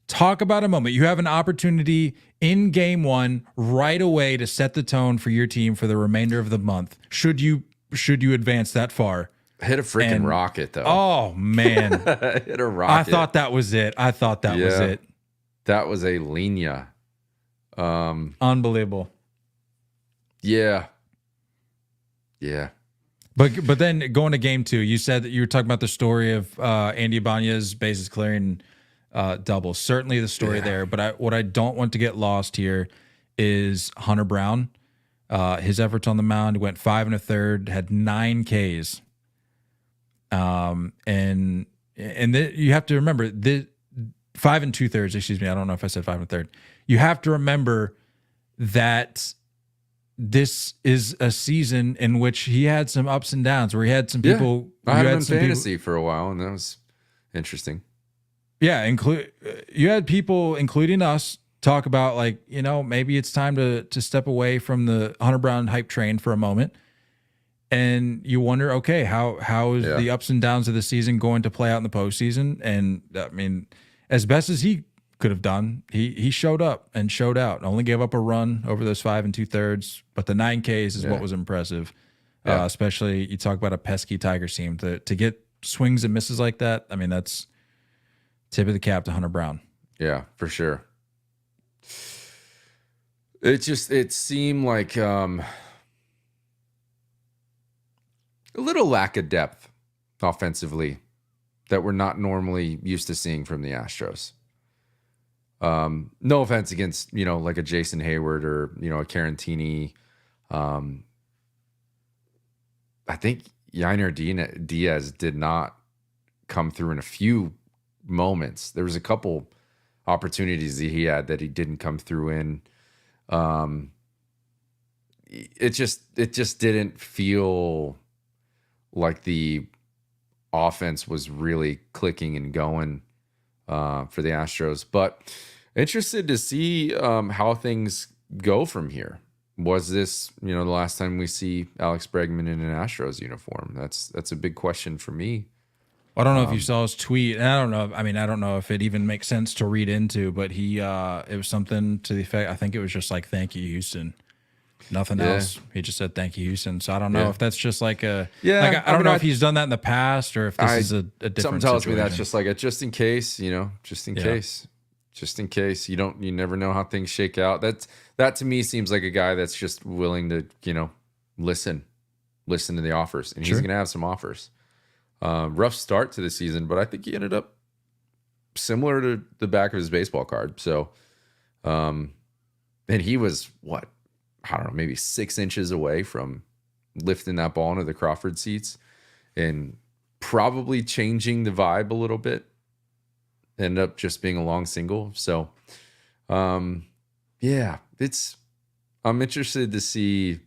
Speaker 2: Talk about a moment. You have an opportunity in game 1 right away to set the tone for your team for the remainder of the month. Should you advance that far?
Speaker 3: Hit a freaking rocket, though.
Speaker 2: Oh, man.
Speaker 3: Hit a rocket.
Speaker 2: I thought that was it. Was it.
Speaker 3: That was a linea.
Speaker 2: Unbelievable.
Speaker 3: Yeah. Yeah.
Speaker 2: But then going to game 2, you said that you were talking about the story of Andy Ibanez bases clearing doubles. Certainly the story there. But what I don't want to get lost here is Hunter Brown. His efforts on the mound went 5 1/3, had 9 Ks. And you have to remember the 5 2/3. Excuse me, I don't know if I said 5 1/3. You have to remember that this is a season in which he had some ups and downs, where he had some people.
Speaker 3: I had him in fantasy for a while, and that was interesting.
Speaker 2: Yeah, you had people, including us, talk about like, maybe it's time to step away from the Hunter Brown hype train for a moment. And you wonder, okay, how is the ups and downs of the season going to play out in the postseason? And I mean, as best as he could have done, he showed up and showed out. Only gave up a run over those 5 2/3, but the 9 Ks is what was impressive. Especially you talk about a pesky Tigers team to get swings and misses like that. I mean, that's tip of the cap to Hunter Brown.
Speaker 3: Yeah, for sure. It seemed like a little lack of depth offensively that we're not normally used to seeing from the Astros. No offense against, like a Jason Hayward or, a Carantini. I think Yainer Diaz did not come through in a few moments. There was a couple opportunities that he had that he didn't come through in. It just didn't feel like the offense was really clicking and going for the Astros. But interested to see how things go from here. Was this, the last time we see Alex Bregman in an Astros uniform? That's a big question for me.
Speaker 2: I don't know if you saw his tweet. And I don't know. I mean, I don't know if it even makes sense to read into, but it was something to the effect. I think it was just like, "Thank you, Houston." Nothing else. He just said, "Thank you, Houston." So I don't know if that's just like I don't know if he's done that in the past or if this is a different
Speaker 3: something tells
Speaker 2: situation.
Speaker 3: me that's just like a just in case, just in case. Just in case. You never know how things shake out. That to me seems like a guy that's just willing to, listen to the offers. And he's going to have some offers. Rough start to the season, but I think he ended up similar to the back of his baseball card. So, and he was I don't know, maybe 6 inches away from lifting that ball into the Crawford seats and probably changing the vibe a little bit. Ended up just being a long single. So, I'm interested to see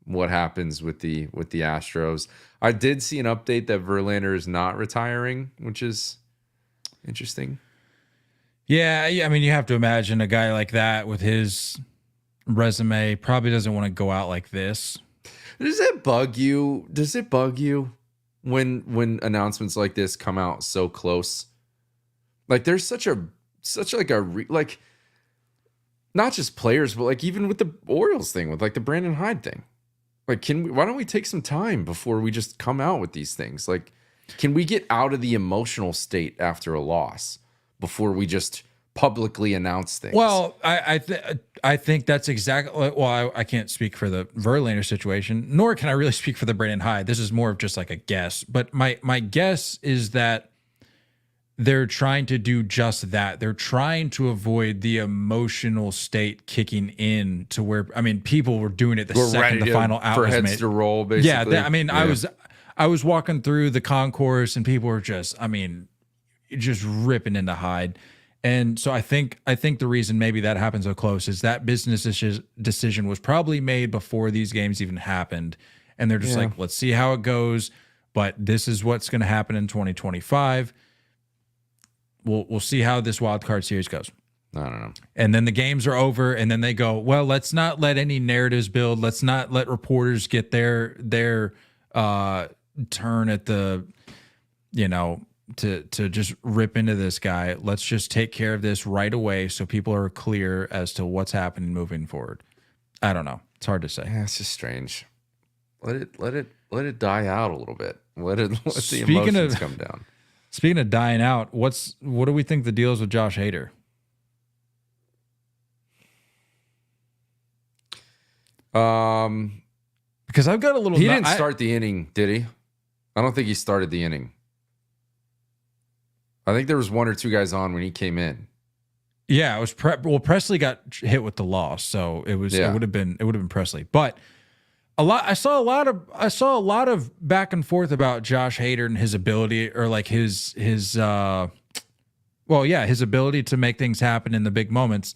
Speaker 3: what happens with the Astros. I did see an update that Verlander is not retiring, which is interesting.
Speaker 2: Yeah, I mean, you have to imagine a guy like that with his resume probably doesn't want to go out like this.
Speaker 3: Does it bug you? Does it bug you when announcements like this come out so close? Like there's such not just players, but like even with the Orioles thing, with like the Brandon Hyde thing. Like, why don't we take some time before we just come out with these things? Like, can we get out of the emotional state after a loss before we just publicly announce things?
Speaker 2: Well, I think that's exactly. Well, I can't speak for the Verlander situation, nor can I really speak for the Brandon Hyde. This is more of just like a guess. But my guess is that they're trying to do just that. They're trying to avoid the emotional state kicking in to where, I mean, people were doing it
Speaker 3: We're
Speaker 2: second the final out
Speaker 3: for
Speaker 2: was
Speaker 3: heads
Speaker 2: made.
Speaker 3: to roll, basically.
Speaker 2: Yeah, I was walking through the concourse and people were just ripping into Hyde. And so I think the reason maybe that happened so close is that business decision was probably made before these games even happened. And they're just like, let's see how it goes. But this is what's going to happen in 2025. We'll see how this wild card series goes.
Speaker 3: I don't know.
Speaker 2: And then the games are over, and then they go, well, let's not let any narratives build. Let's not let reporters get their turn at the, to just rip into this guy. Let's just take care of this right away so people are clear as to what's happening moving forward. I don't know. It's hard to say.
Speaker 3: Yeah, it's just strange. Let it die out a little bit. Let the emotions come down.
Speaker 2: Speaking of dying out, what do we think the deal is with Josh Hader? Because I've got a little.
Speaker 3: He didn't start the inning, did he? I don't think he started the inning. I think there was one or two guys on when he came in.
Speaker 2: Yeah, it was Presley got hit with the loss, so it would have been Presley. But I saw a lot of back and forth about Josh Hader and his ability, or like his ability to make things happen in the big moments.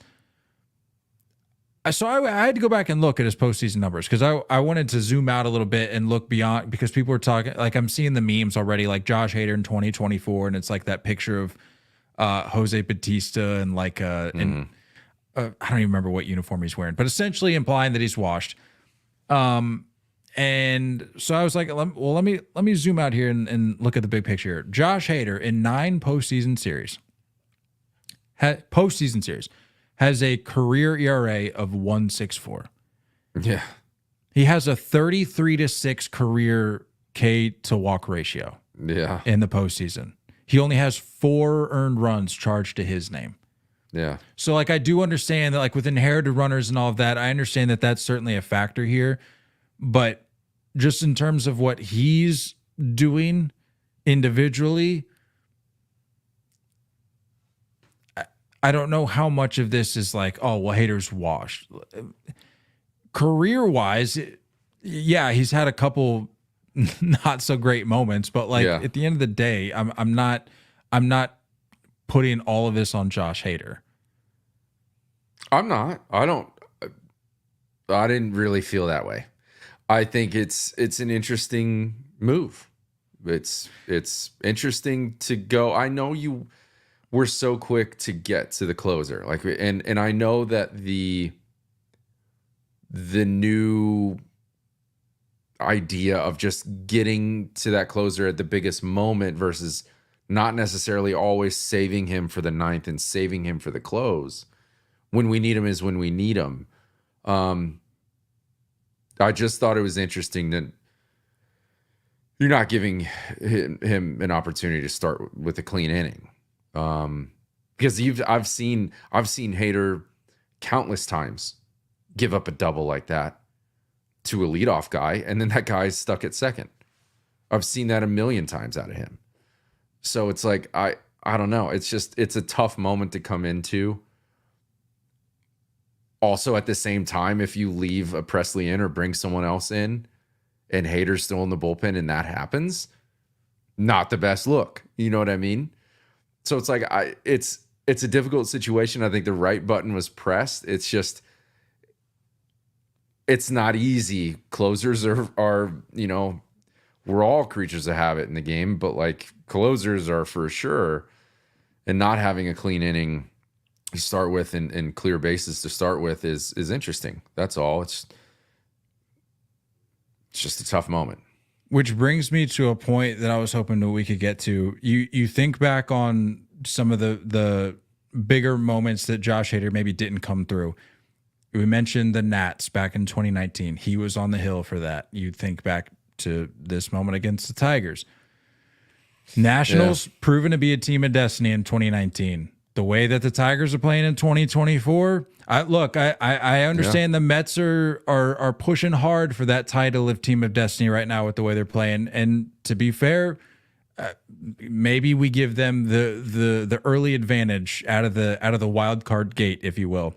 Speaker 2: So I had to go back and look at his postseason numbers because I wanted to zoom out a little bit and look beyond, because people were talking, like I'm seeing the memes already, like Josh Hader in 2024, and it's like that picture of Jose Batista and like I don't even remember what uniform he's wearing, but essentially implying that he's washed. And so I was like, let me zoom out here and look at the big picture. Josh Hader in 9 postseason series has a career ERA of 1.64.
Speaker 3: Yeah.
Speaker 2: He has a 33-6 career K to walk ratio.
Speaker 3: Yeah.
Speaker 2: In the postseason. He only has 4 earned runs charged to his name.
Speaker 3: Yeah.
Speaker 2: So like I do understand that, like with inherited runners and all of that, I understand that that's certainly a factor here, but just in terms of what he's doing individually, I don't know how much of this is like, oh, well, Hader's washed. Career-wise, yeah, he's had a couple not so great moments, but like at the end of the day, I'm not putting all of this on Josh Hader.
Speaker 3: I'm not. I didn't really feel that way. I think it's an interesting move. It's interesting to go. I know you were so quick to get to the closer, like, and I know that the new idea of just getting to that closer at the biggest moment versus not necessarily always saving him for the 9th and saving him for the close when we need him is when we need him. I just thought it was interesting that you're not giving him an opportunity to start with a clean inning. Because I've seen Hader countless times give up a double like that to a leadoff guy, and then that guy's stuck at second. I've seen that a million times out of him. So it's like I don't know. It's a tough moment to come into. Also, at the same time, if you leave a Presley in or bring someone else in, and Hader's still in the bullpen, and that happens, not the best look. You know what I mean? So it's like it's a difficult situation. I think the right button was pressed. It's just it's not easy. Closers are we're all creatures of habit in the game, but like closers are for sure. And not having a clean inning you start with and clear bases to start with is interesting. That's all. It's just a tough moment.
Speaker 2: Which brings me to a point that I was hoping that we could get to. You think back on some of the bigger moments that Josh Hader maybe didn't come through. We mentioned the Nats back in 2019. He was on the hill for that. You think back to this moment against the Tigers. Nationals proven to be a team of destiny in 2019. The way that the Tigers are playing in 2024, I understand the Mets are pushing hard for that title of team of destiny right now with the way they're playing. And to be fair, maybe we give them the early advantage out of the wild card gate, if you will.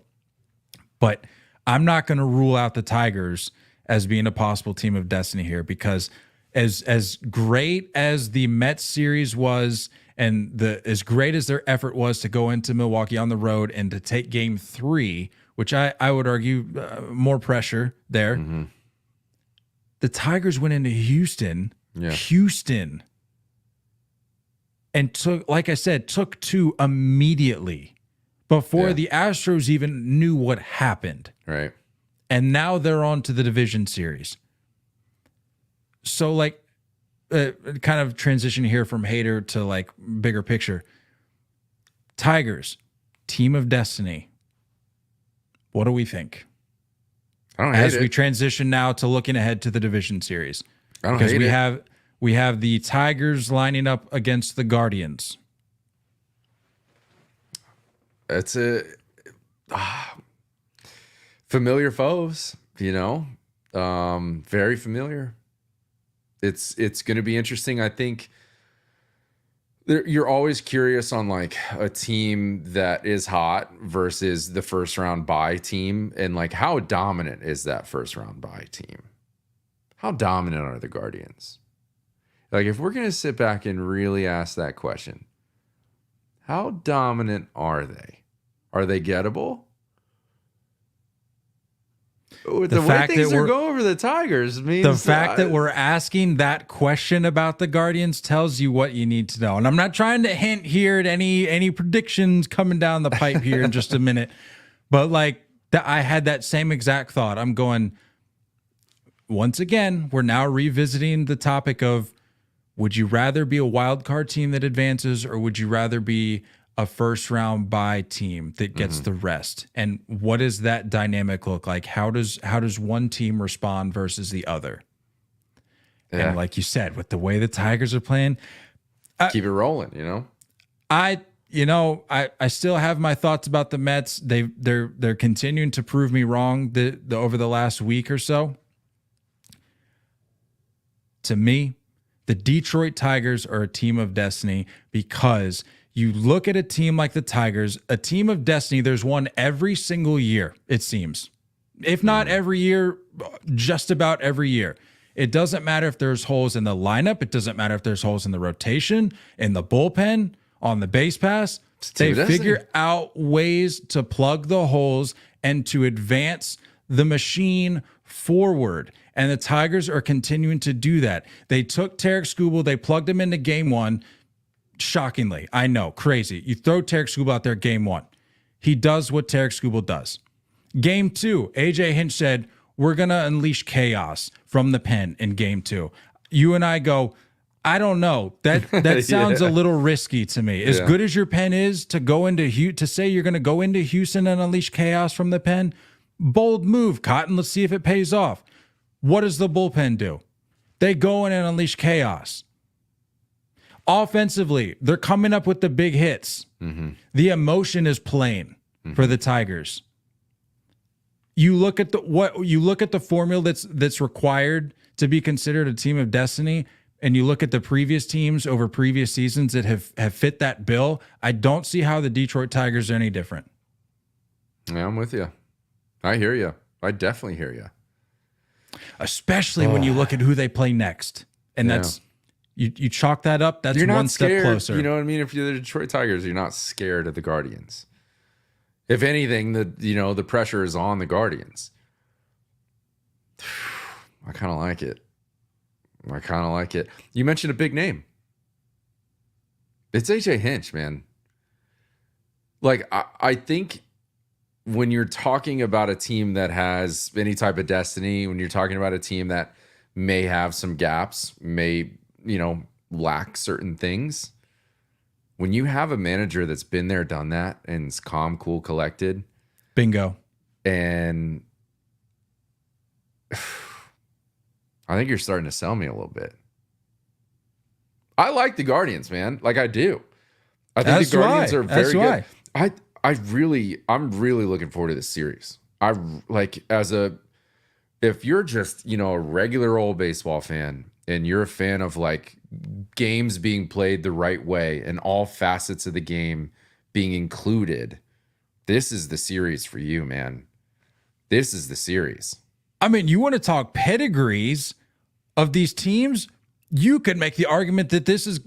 Speaker 2: But I'm not going to rule out the Tigers as being a possible team of destiny here, because as great as the Mets series was, and as great as their effort was to go into Milwaukee on the road and to take Game 3, which I would argue more pressure there. Mm-hmm. The Tigers went into Houston, and took 2 immediately before the Astros even knew what happened.
Speaker 3: Right.
Speaker 2: And now they're on to the division series. So kind of transition here from Hader to like bigger picture. Tigers, team of destiny. What do we think?
Speaker 3: I don't hate
Speaker 2: as
Speaker 3: it.
Speaker 2: we transition now to looking ahead to the division series.
Speaker 3: I don't
Speaker 2: because
Speaker 3: hate it.
Speaker 2: we have the Tigers lining up against the Guardians.
Speaker 3: It's a familiar foes, Very familiar. It's going to be interesting. I think you're always curious on like a team that is hot versus the first round bye team, and like how dominant is that first round bye team? How dominant are the Guardians? Like if we're going to sit back and really ask that question, how dominant are they? Are they gettable? With the way things are going for the Tigers means
Speaker 2: the fact that we're asking that question about the Guardians tells you what you need to know. And I'm not trying to hint here at any predictions coming down the pipe here in just a minute, but like I had that same exact thought. I'm going, once again, we're now revisiting the topic of, would you rather be a wild card team that advances, or would you rather be a first round bye team that gets the rest? And what does that dynamic look like? How does one team respond versus the other? Yeah. And like you said, with the way the Tigers are playing,
Speaker 3: keep it rolling, you know?
Speaker 2: I still have my thoughts about the Mets. They're continuing to prove me wrong over the last week or so. To me, the Detroit Tigers are a team of destiny, because you look at a team like the Tigers, a team of destiny. There's one every single year, it seems. If not every year, just about every year. It doesn't matter if there's holes in the lineup. It doesn't matter if there's holes in the rotation, in the bullpen, on the base pass. They figure out ways to plug the holes and to advance the machine forward. And the Tigers are continuing to do that. They took Tarek Skubal, they plugged him into game one. Shockingly, I know, crazy. You throw Tarek Skubal out there game one. He does what Tarek Skubal does. Game two, AJ Hinch said, we're going to unleash chaos from the pen in game two. You and I go, I don't know. That sounds a little risky to me. As good as your pen is to go into to say you're going to go into Houston and unleash chaos from the pen, bold move, Cotton. Let's see if it pays off. What does the bullpen do? They go in and unleash chaos. Offensively, they're coming up with the big hits. The emotion is playing for the Tigers. You look at the formula that's required to be considered a team of destiny, and you look at the previous teams over previous seasons that have fit that bill. I don't see how the Detroit Tigers are any different.
Speaker 3: Yeah, I'm with you. I hear you. I definitely hear you.
Speaker 2: Especially when you look at who they play next. And that's you chalk that up, that's one step closer.
Speaker 3: You know what I mean? If you're the Detroit Tigers, you're not scared of the Guardians. If anything, the pressure is on the Guardians. I kind of like it. You mentioned a big name. It's AJ Hinch, man. Like, I think when you're talking about a team that has any type of destiny, when you're talking about a team that may have some gaps, may, lack certain things, when you have a manager that's been there, done that, and is calm, cool, collected.
Speaker 2: Bingo.
Speaker 3: And I think you're starting to sell me a little bit. I like the Guardians, man. Like, I do. I think the Guardians are very good. I'm really looking forward to this series. If you're just, a regular old baseball fan and you're a fan of like games being played the right way and all facets of the game being included, this is the series for you, man. This is the series.
Speaker 2: I mean, you want to talk pedigrees of these teams? You could make the argument that this is,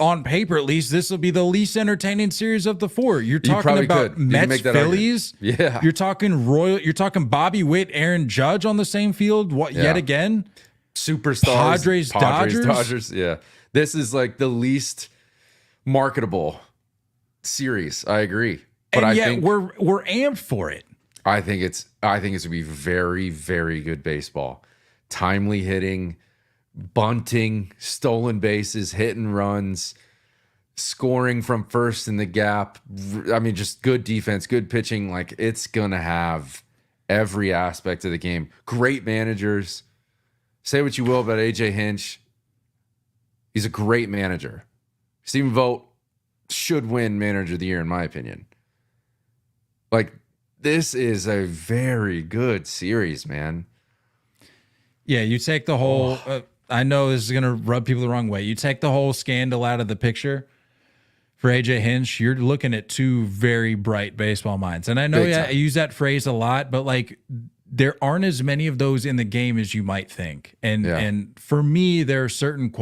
Speaker 2: on paper at least, this will be the least entertaining series of the four. You're talking about Mets, Phillies.
Speaker 3: Yeah.
Speaker 2: You're talking You're talking Bobby Witt, Aaron Judge on the same field. Yet again?
Speaker 3: Superstars.
Speaker 2: Padres,
Speaker 3: Dodgers. Yeah. This is like the least marketable series. I agree. But
Speaker 2: I think we're amped for it.
Speaker 3: I think it's going to be very, very good baseball. Timely hitting, bunting, stolen bases, hit and runs, scoring from first in the gap. I mean, just good defense, good pitching. Like, it's going to have every aspect of the game. Great managers. Say what you will about AJ Hinch. He's a great manager. Stephen Vogt should win Manager of the Year, in my opinion. Like, this is a very good series, man.
Speaker 2: Yeah, you take the whole. I know this is going to rub people the wrong way. You take the whole scandal out of the picture for AJ Hinch, you're looking at two very bright baseball minds. And I know I use that phrase a lot, but like there aren't as many of those in the game as you might think. And for me, there are certain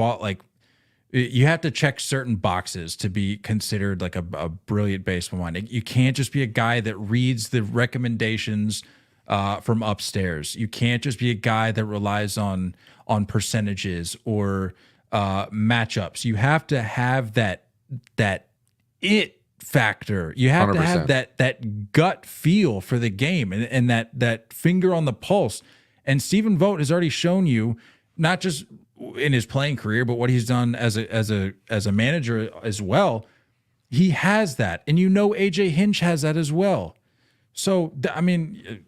Speaker 2: you have to check certain boxes to be considered like a brilliant baseball mind. You can't just be a guy that reads the recommendations from upstairs. You can't just be a guy that relies on percentages or matchups. You have to have that it factor. You have 100%. To have that gut feel for the game and that finger on the pulse. And Stephen Vogt has already shown you, not just in his playing career, but what he's done as a manager as well. He has that, and AJ Hinch has that as well. So I mean,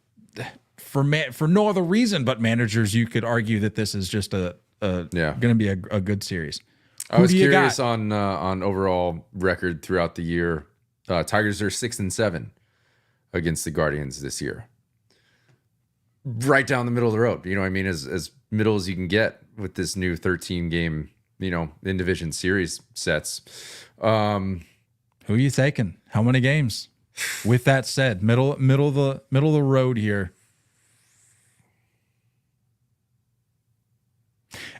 Speaker 2: for no other reason but managers, you could argue that this is just going to be a good series.
Speaker 3: I was curious on overall record throughout the year. Tigers are 6-7 against the Guardians this year. Right down the middle of the road. You know what I mean? As middle as you can get with this new 13 game, in division series sets.
Speaker 2: Who are you taking? How many games? With that said, middle of the road here.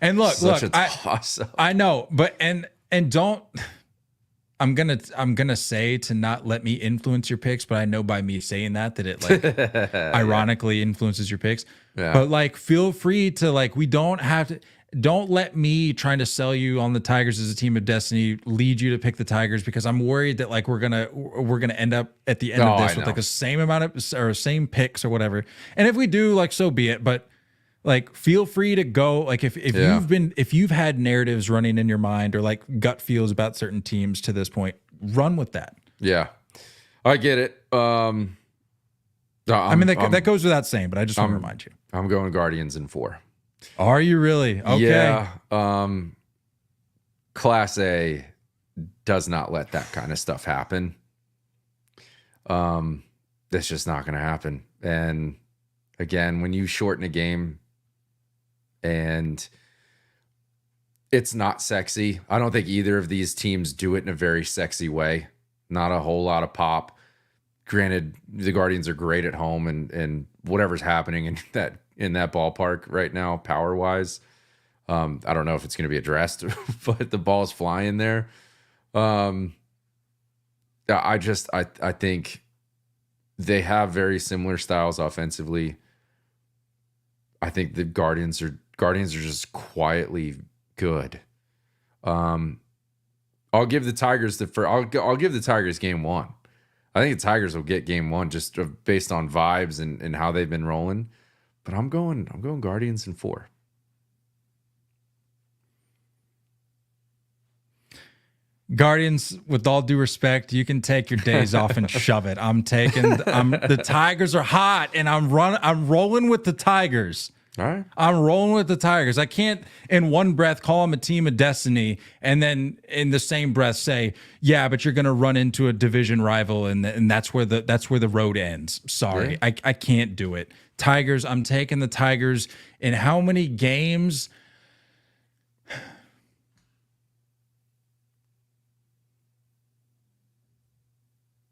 Speaker 2: And look,
Speaker 3: toss-up.
Speaker 2: I know, but and don't. I'm gonna say to not let me influence your picks, but I know by me saying that it like ironically influences your picks. Yeah. But like, feel free to we don't have to. Don't let me trying to sell you on the Tigers as a team of destiny lead you to pick the Tigers, because I'm worried that we're gonna end up at the end of this with the same amount of or same picks or whatever. And if we do, so be it. But feel free to go. If you've had narratives running in your mind or gut feels about certain teams to this point, run with that.
Speaker 3: Yeah, I get it.
Speaker 2: That goes without saying, but I just want to remind you.
Speaker 3: I'm going Guardians in 4.
Speaker 2: Are you really? Okay.
Speaker 3: Yeah. Class A does not let that kind of stuff happen. That's just not going to happen. And again, when you shorten a game and it's not sexy, I don't think either of these teams do it in a very sexy way. Not a whole lot of pop. Granted, the Guardians are great at home, and whatever's happening in that ballpark right now, power wise, I don't know if it's going to be addressed, but the ball's flying there. I think they have very similar styles offensively. I think the Guardians are just quietly good. I'll give the Tigers I'll give the Tigers game 1. I think the Tigers will get game 1 just based on vibes and how they've been rolling. But I'm going Guardians in 4.
Speaker 2: Guardians, with all due respect, you can take your days off and shove it. The Tigers are hot, and I'm rolling with the Tigers.
Speaker 3: All right.
Speaker 2: I'm rolling with the Tigers. I can't in one breath call them a team of destiny and then in the same breath say, yeah, but you're going to run into a division rival and that's where the road ends. Sorry. Yeah. I can't do it. Tigers, I'm taking the Tigers. In how many games?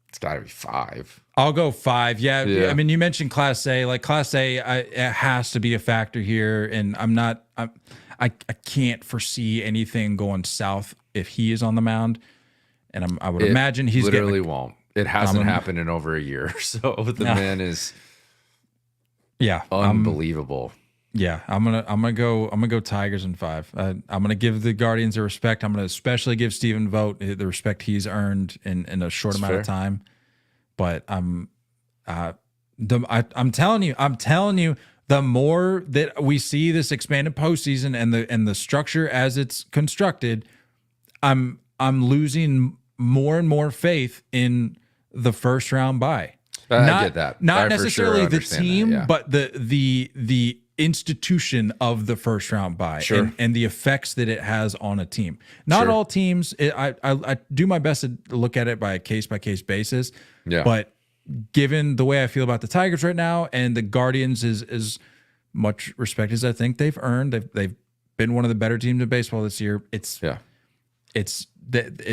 Speaker 3: It's got to be 5.
Speaker 2: I'll go 5. Yeah. I mean, you mentioned Class A. Class A, it has to be a factor here, and I can't foresee anything going south if he is on the mound, and I would imagine he's
Speaker 3: literally won't. It hasn't happened in over a year, so the man is unbelievable.
Speaker 2: I'm gonna go Tigers in 5. I'm gonna give the Guardians the respect. I'm gonna especially give Stephen Vogt the respect he's earned in a short amount of time. But I'm telling you, the more that we see this expanded postseason and the structure as it's constructed, I'm losing more and more faith in the first round bye.
Speaker 3: I get that.
Speaker 2: Not necessarily the team, but the institution of the first round bye and the effects that it has on a team. Not all teams. I do my best to look at it by a case basis. Yeah. But given the way I feel about the Tigers right now, and the Guardians is much respect as I think they've earned. They've been one of the better teams in baseball this year. It's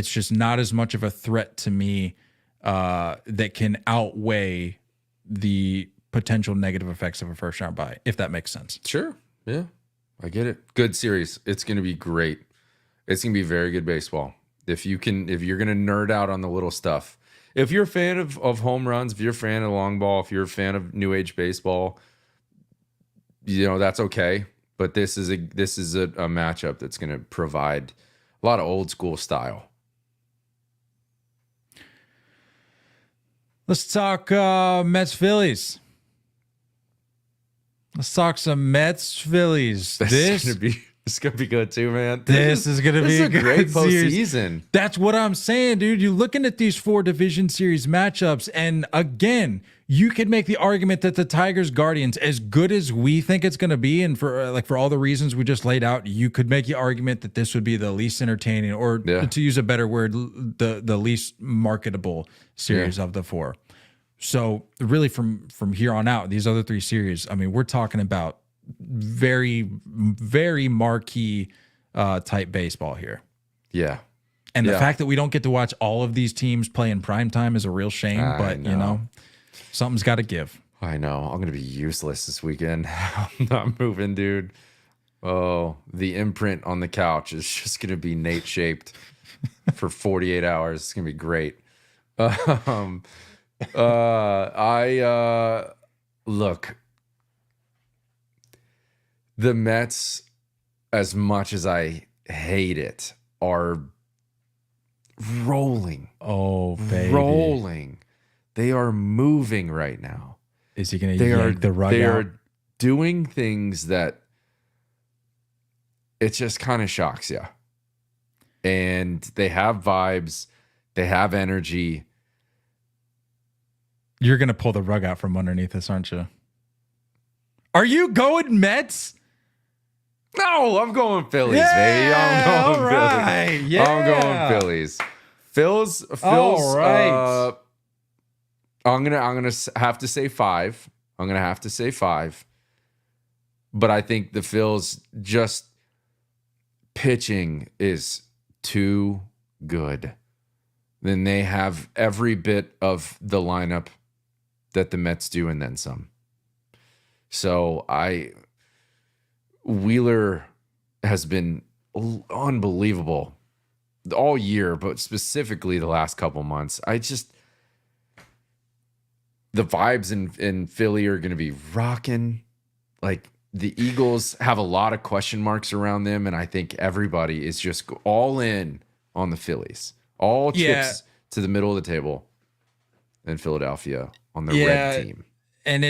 Speaker 2: just not as much of a threat to me that can outweigh the potential negative effects of a first round bye, if that makes sense.
Speaker 3: Sure. Yeah, I get it. Good series. It's going to be great. It's going to be very good baseball. If you're going to nerd out on the little stuff, if you're a fan of home runs, if you're a fan of long ball, if you're a fan of new age baseball, that's okay. But this is a matchup that's going to provide a lot of old school style.
Speaker 2: Let's talk Mets Phillies. Let's talk some Mets Phillies. This is gonna be good too, man. This is gonna be a great postseason. That's what I'm saying, dude. You're looking at these 4 division series matchups, and again, you could make the argument that the Tigers Guardians, as good as we think it's gonna be, and for all the reasons we just laid out, you could make the argument that this would be the least entertaining, or to use a better word, the least marketable series of the 4. So really, from here on out, these other 3 series, I mean, we're talking about very, very marquee type baseball here. Yeah. And the fact that we don't get to watch all of these teams play in prime time is a real shame, but something's got to give.
Speaker 3: I know. I'm going to be useless this weekend. I'm not moving, dude. Oh, the imprint on the couch is just going to be Nate shaped for 48 hours. It's going to be great. Look, the Mets, as much as I hate it, are rolling.
Speaker 2: Oh, baby.
Speaker 3: Rolling. They are moving right now.
Speaker 2: Is he going to yank the rug out?
Speaker 3: They are doing things that it just kind of shocks you. And they have vibes. They have energy.
Speaker 2: You're going to pull the rug out from underneath us, aren't you? Are you going Mets?
Speaker 3: No, I'm going Phillies, baby. I'm going Phillies.
Speaker 2: Yeah.
Speaker 3: I'm going Phillies. Phil's
Speaker 2: all right.
Speaker 3: I'm gonna have to say 5. I'm gonna have to say 5. But I think the Phil's just pitching is too good. Then they have every bit of the lineup that the Mets do and then some. So Wheeler has been unbelievable all year, but specifically the last couple months. The vibes in Philly are going to be rocking. Like, the Eagles have a lot of question marks around them, and I think everybody is just all in on the Phillies. All chips to the middle of the table in Philadelphia on the red team.
Speaker 2: And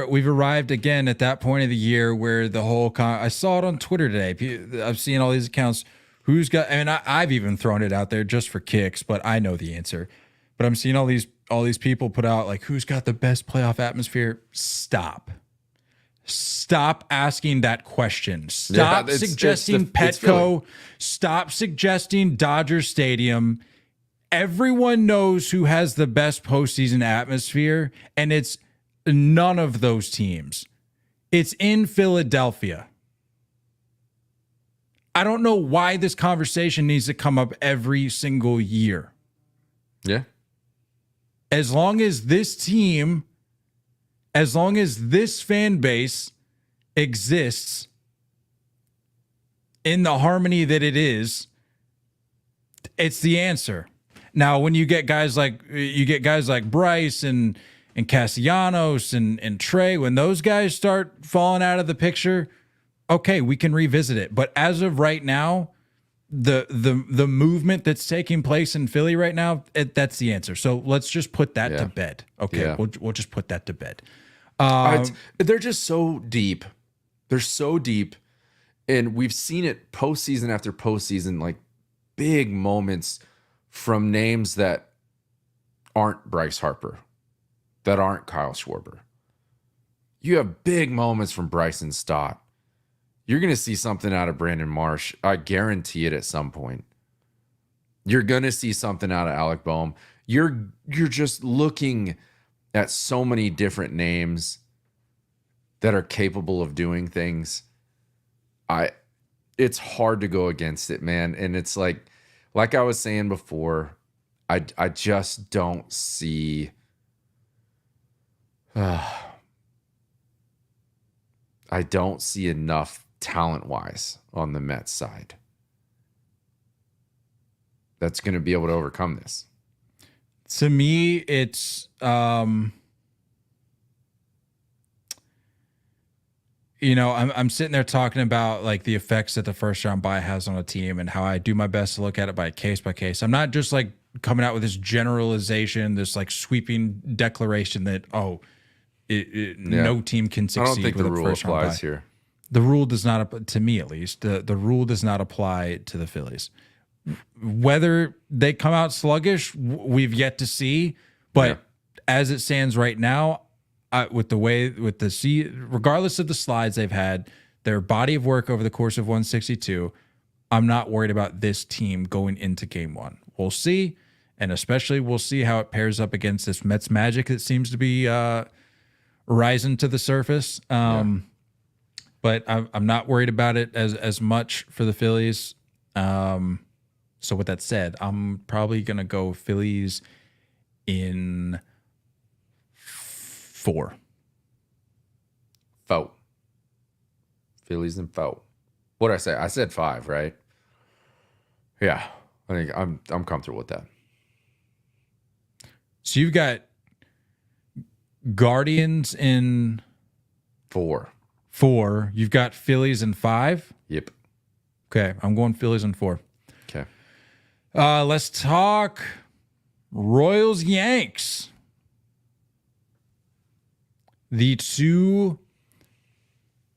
Speaker 2: we've arrived again at that point of the year where the whole I saw it on Twitter today. I've seen all these accounts. Who's got? I mean, I've even thrown it out there just for kicks, but I know the answer. But I'm seeing all these people put out like, who's got the best playoff atmosphere? Stop asking that question. Stop suggesting Petco. Stop suggesting Dodger Stadium. Everyone knows who has the best postseason atmosphere, and it's none of those teams. It's in Philadelphia. I don't know why this conversation needs to come up every single year.
Speaker 3: Yeah.
Speaker 2: As long as this team, as long as this fan base exists in the harmony that it is, it's the answer. Now, when you get guys like Bryce and Castellanos and Trey, when those guys start falling out of the picture, okay, we can revisit it. But as of right now, the movement that's taking place in Philly right now, that's the answer. So let's just put that to bed. Okay, we'll just put that to bed.
Speaker 3: They're just so deep. They're so deep, and we've seen it postseason after postseason, like big moments from names that aren't Bryce Harper, that aren't Kyle Schwarber. You have big moments from Bryson Stott. You're going to see something out of Brandon Marsh. I guarantee it at some point. You're going to see something out of Alec Boehm. You're just looking at so many different names that are capable of doing things, it's hard to go against it, man. And it's like I was saying before, I just don't see I don't see enough talent-wise on the Mets side that's going to be able to overcome this.
Speaker 2: To me, it's I'm sitting there talking about like the effects that the first round bye has on a team and how I do my best to look at it by case. I'm not just like coming out with this generalization, this like sweeping declaration that no team can succeed.
Speaker 3: I don't think
Speaker 2: with
Speaker 3: the
Speaker 2: a
Speaker 3: rule
Speaker 2: first round
Speaker 3: applies
Speaker 2: bye.
Speaker 3: here.
Speaker 2: The rule does not, to me at least, the rule does not apply to the Phillies. Whether they come out sluggish, we've yet to see. But as it stands right now, regardless of the slides they've had, their body of work over the course of 162, I'm not worried about this team going into game one. We'll see. And especially we'll see how it pairs up against this Mets magic that seems to be rising to the surface. But I'm not worried about it as much for the Phillies. So with that said, I'm probably going to go Phillies in 4.
Speaker 3: Foe. Phillies in foe. What did I say? I said 5, right? Yeah. I think I'm comfortable with that.
Speaker 2: So you've got Guardians in
Speaker 3: 4.
Speaker 2: You've got Phillies in 5.
Speaker 3: Yep.
Speaker 2: Okay, I'm going Phillies in 4.
Speaker 3: Okay.
Speaker 2: Let's talk Royals Yanks. The two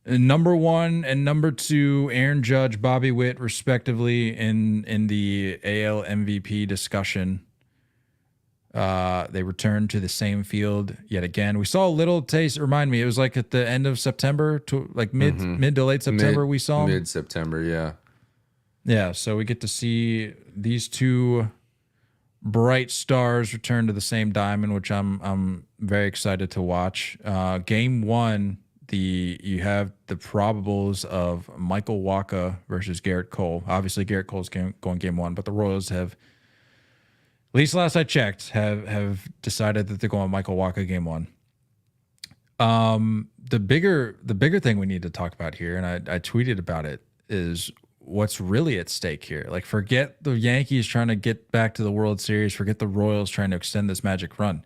Speaker 2: number 1 and number 2, Aaron Judge, Bobby Witt, respectively, in the AL MVP discussion. They returned to the same field yet again. We saw a little taste. Remind me, it was like at the end of September, to like mid to late September. We saw them.
Speaker 3: Mid-September, yeah.
Speaker 2: Yeah, so we get to see these two bright stars return to the same diamond, which I'm very excited to watch. Game 1, you have the probables of Michael Wacha versus Garrett Cole. Obviously, Garrett Cole's going game 1, but the Royals have, at least last I checked, have decided that they're going Michael Wacha game 1. The bigger thing we need to talk about here, and I tweeted about it, is what's really at stake here. Like, forget the Yankees trying to get back to the World Series, forget the Royals trying to extend this magic run.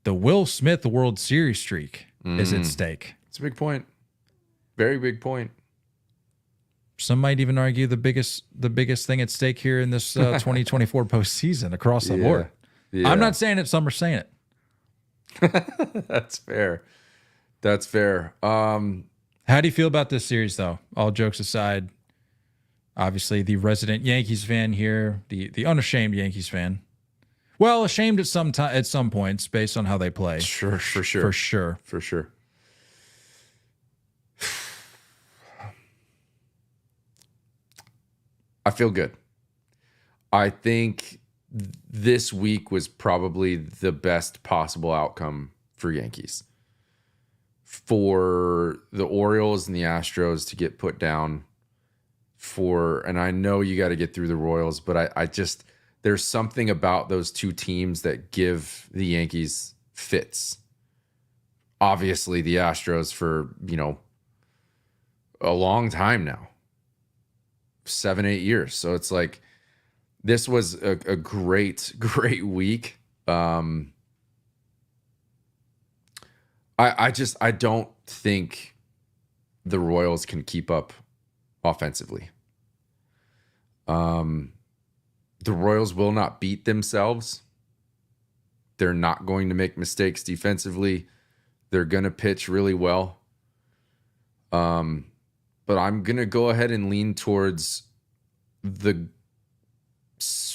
Speaker 2: The Will Smith World Series streak is at stake.
Speaker 3: It's a big point. Very big point.
Speaker 2: Some might even argue the biggest thing at stake here in this 2024 postseason across the board.
Speaker 3: Yeah.
Speaker 2: I'm not saying it. Some are saying it.
Speaker 3: That's fair. How
Speaker 2: do you feel about this series, though? All jokes aside, obviously the resident Yankees fan here, the unashamed Yankees fan. Well, ashamed at some points based on how they play.
Speaker 3: Sure, for sure. I feel good. I think this week was probably the best possible outcome for Yankees. For the Orioles and the Astros to get put down, and I know you got to get through the Royals, but I just, there's something about those two teams that give the Yankees fits. Obviously, the Astros for, a long time now. 7-8 years. So it's like, this was a great week. I don't think the Royals can keep up offensively. The Royals will not beat themselves. They're not going to make mistakes defensively. They're going to pitch really well. But I'm going to go ahead and lean towards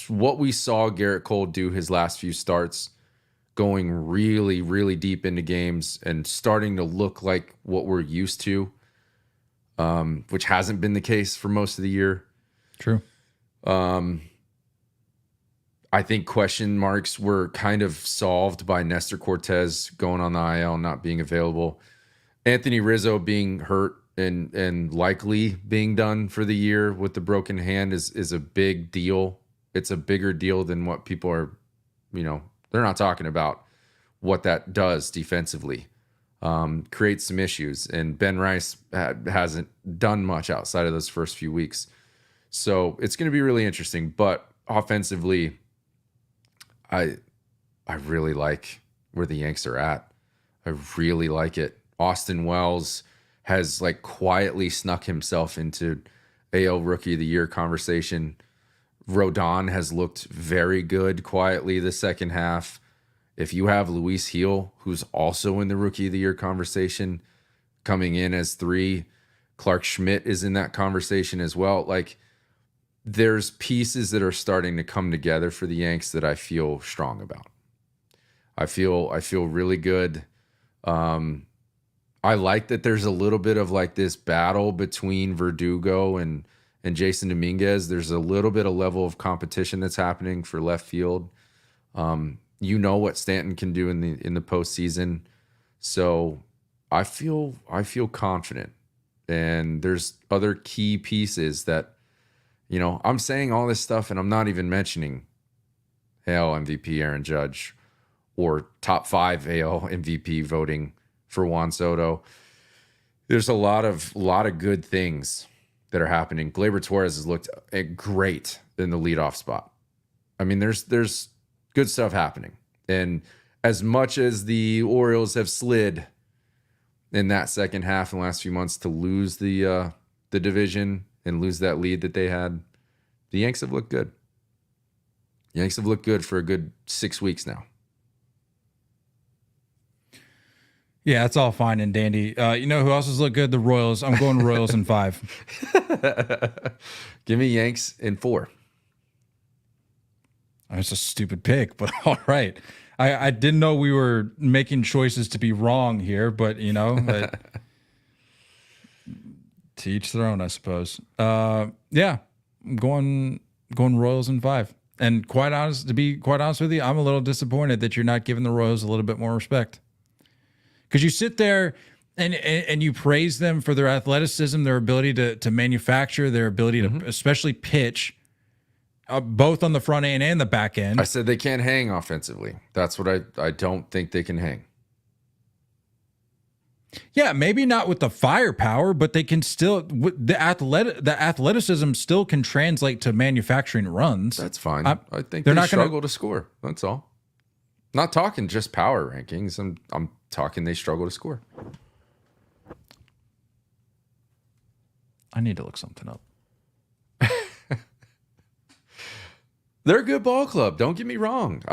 Speaker 3: what we saw Garrett Cole do his last few starts, going really, really deep into games and starting to look like what we're used to, which hasn't been the case for most of the year.
Speaker 2: True.
Speaker 3: I think question marks were kind of solved by Nestor Cortez going on the IL, not being available. Anthony Rizzo being hurt and likely being done for the year with the broken hand is a big deal. It's a bigger deal than what people are, they're not talking about what that does defensively. Creates some issues, and Ben Rice hasn't done much outside of those first few weeks. So it's going to be really interesting. But offensively, I really like where the Yanks are at. I really like it. Austin Wells has like quietly snuck himself into AL Rookie of the Year conversation. Rodon has looked very good quietly the second half. If you have Luis Heel, who's also in the Rookie of the Year conversation, coming in as 3, Clark Schmidt is in that conversation as well. Like, there's pieces that are starting to come together for the Yanks that I feel strong about. I feel really good. I like that there's a little bit of like this battle between Verdugo and Jason Dominguez. There's a little bit of level of competition that's happening for left field. What Stanton can do in the postseason. So I feel confident. And there's other key pieces that, I'm saying all this stuff and I'm not even mentioning AL MVP Aaron Judge or top 5 AL MVP voting for Juan Soto. There's a lot of good things that are happening. Gleyber Torres has looked great in the leadoff spot. I mean, there's good stuff happening. And as much as the Orioles have slid in that second half in the last few months to lose the division and lose that lead that they had, the Yanks have looked good. The Yanks have looked good for a good 6 weeks now.
Speaker 2: Yeah, it's all fine and dandy. You know who else has looked good? The Royals. I'm going Royals in 5.
Speaker 3: Give me Yanks in 4.
Speaker 2: That's a stupid pick, but all right. I didn't know we were making choices to be wrong here, but to each their own, I suppose. Yeah, I'm going Royals in 5. And to be quite honest with you, I'm a little disappointed that you're not giving the Royals a little bit more respect. Because you sit there and you praise them for their athleticism, their ability to manufacture, their ability to especially pitch, both on the front end and the back end.
Speaker 3: I said they can't hang offensively. That's what I don't think they can hang.
Speaker 2: Yeah, maybe not with the firepower, but they can still the athleticism still can translate to manufacturing runs.
Speaker 3: That's fine. I think they struggle to score. That's all. Not talking just power rankings. I'm talking they struggle to score.
Speaker 2: I need to look something up.
Speaker 3: They're a good ball club. Don't get me wrong.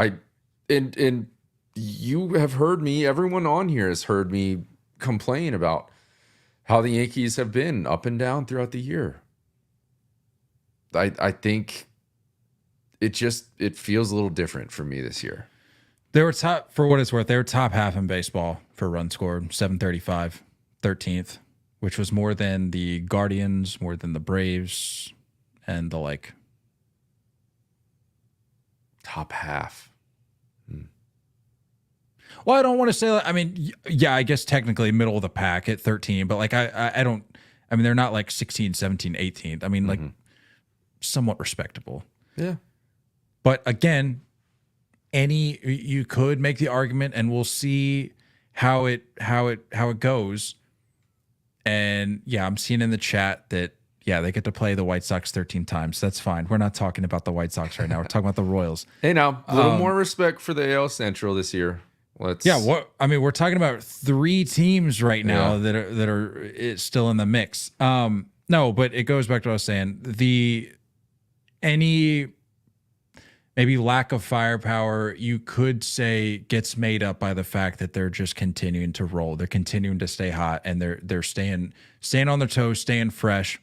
Speaker 3: And you have heard me, everyone on here has heard me complain about how the Yankees have been up and down throughout the year. I think it feels a little different for me this year.
Speaker 2: They were top, for what it's worth, they were top half in baseball for runs scored, 735, 13th, which was more than the Guardians, more than the Braves, and the like.
Speaker 3: Top half.
Speaker 2: Well, I don't want to say, I guess technically middle of the pack at 13, but they're not like 16, 17, 18th. Somewhat respectable.
Speaker 3: Yeah.
Speaker 2: But again, you could make the argument, and we'll see how it goes. And yeah, I'm seeing in the chat that they get to play the White Sox 13 times. That's fine. We're not talking about the White Sox right now. We're talking about the Royals.
Speaker 3: Hey, now a little more respect for the AL Central this year. We're talking about 3 teams right now that are still in the mix. No, but it goes back to what I was saying. Any maybe lack of firepower, you could say, gets made up by the fact that they're just continuing to roll. They're continuing to stay hot, and they're staying on their toes, staying fresh.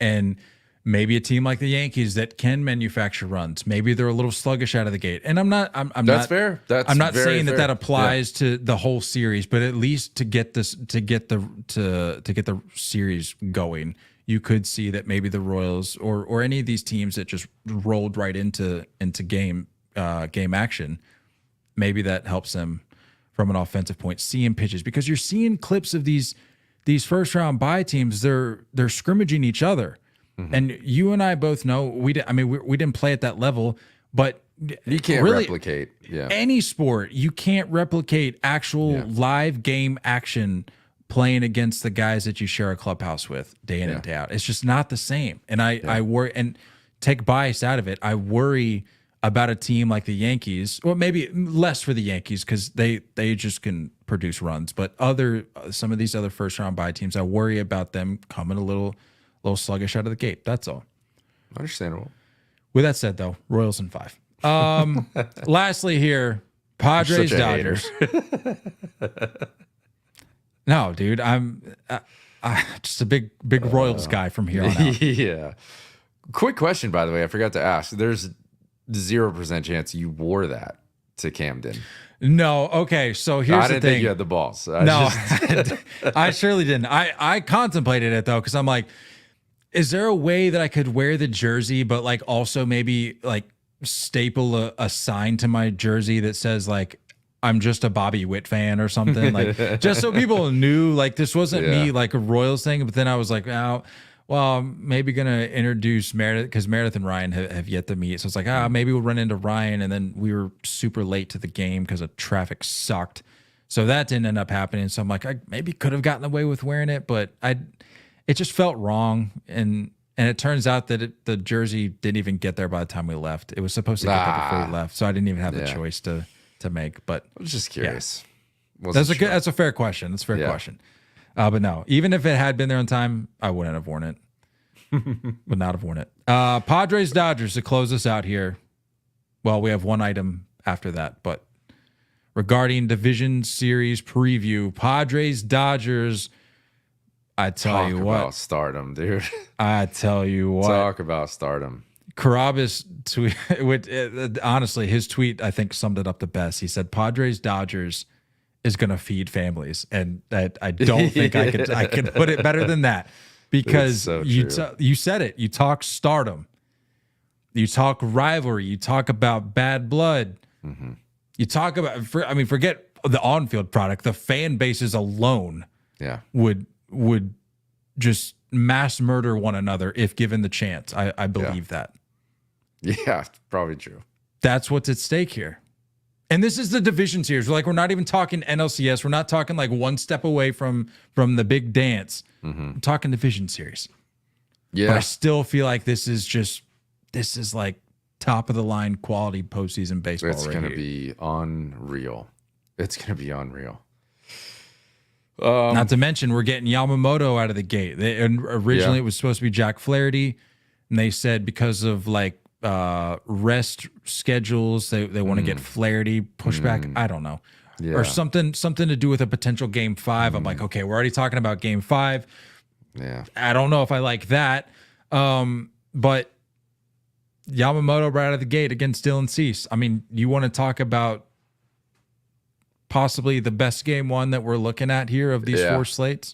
Speaker 3: And maybe a team like the Yankees that can manufacture runs, maybe they're a little sluggish out of the gate. And I'm not fair.
Speaker 2: I'm not saying
Speaker 3: fair.
Speaker 2: that applies to the whole series, but at least to get the series going, you could see that maybe the Royals or any of these teams that just rolled right into game action, maybe that helps them from an offensive point, seeing pitches, because you're seeing clips of these first round bye teams. They're scrimmaging each other, and you and I both know we didn't play at that level, but
Speaker 3: You can't
Speaker 2: really
Speaker 3: replicate. Yeah.
Speaker 2: any sport. You can't replicate actual live game action playing against the guys that you share a clubhouse with day in and day out. It's just not the same. And I worry, and take bias out of it, I worry about a team like the Yankees. Well, maybe less for the Yankees because they just can produce runs. But some of these other first round bye teams, I worry about them coming a little sluggish out of the gate. That's all.
Speaker 3: Understandable.
Speaker 2: With that said, though, Royals in 5. Lastly, here, Padres Dodgers. No, dude, I'm just a big Royals guy from here on out.
Speaker 3: Yeah. Quick question, by the way, I forgot to ask. There's 0% chance you wore that to Camden.
Speaker 2: No, okay. So here's the thing.
Speaker 3: I didn't think you had the balls.
Speaker 2: I surely didn't. I contemplated it though, because I'm like, is there a way that I could wear the jersey, but like also maybe like staple a sign to my jersey that says like I'm just a Bobby Witt fan or something, like just so people knew like this wasn't me like a Royals thing. But then I was like, oh, well, I'm maybe gonna introduce Meredith because Meredith and Ryan have yet to meet. So it's like, maybe we'll run into Ryan, and then we were super late to the game because of traffic sucked. So that didn't end up happening. So I'm like, I maybe could have gotten away with wearing it, but it just felt wrong. And it turns out that the jersey didn't even get there by the time we left. It was supposed to get there before we left, so I didn't even have the choice to make. But
Speaker 3: I was just curious.
Speaker 2: Yeah. That's a fair question. That's a fair question. But no, even if it had been there on time, I wouldn't have worn it. Would not have worn it. Padres Dodgers to close us out here. Well, we have one item after that, but regarding division series preview, Padres Dodgers. I tell you what,
Speaker 3: about stardom, dude.
Speaker 2: I tell you what,
Speaker 3: talk about stardom.
Speaker 2: Carabas tweet. Honestly, his tweet I think summed it up the best. He said, "Padres Dodgers is going to feed families," and I don't think I could put it better than that, because
Speaker 3: so
Speaker 2: you said it. You talk stardom, you talk rivalry, you talk about bad blood, you talk about. Forget the on-field product. The fan bases alone, would just mass murder one another if given the chance. I believe that.
Speaker 3: Yeah, probably true.
Speaker 2: That's what's at stake here. And this is the division series. We're not even talking NLCS. We're not talking like one step away from the big dance. I'm talking division series.
Speaker 3: Yeah.
Speaker 2: But I still feel like this is like top of the line quality postseason baseball.
Speaker 3: It's going to be unreal. It's going to be unreal.
Speaker 2: Not to mention, we're getting Yamamoto out of the gate. Originally, it was supposed to be Jack Flaherty, and they said because of like rest schedules, they want to get Flaherty pushed back. I don't know, or something to do with a potential Game 5. I'm like, okay, we're already talking about Game 5.
Speaker 3: Yeah,
Speaker 2: I don't know if I like that, but Yamamoto right out of the gate against Dylan Cease. I mean, you want to talk about possibly the best Game 1 that we're looking at here of these four slates.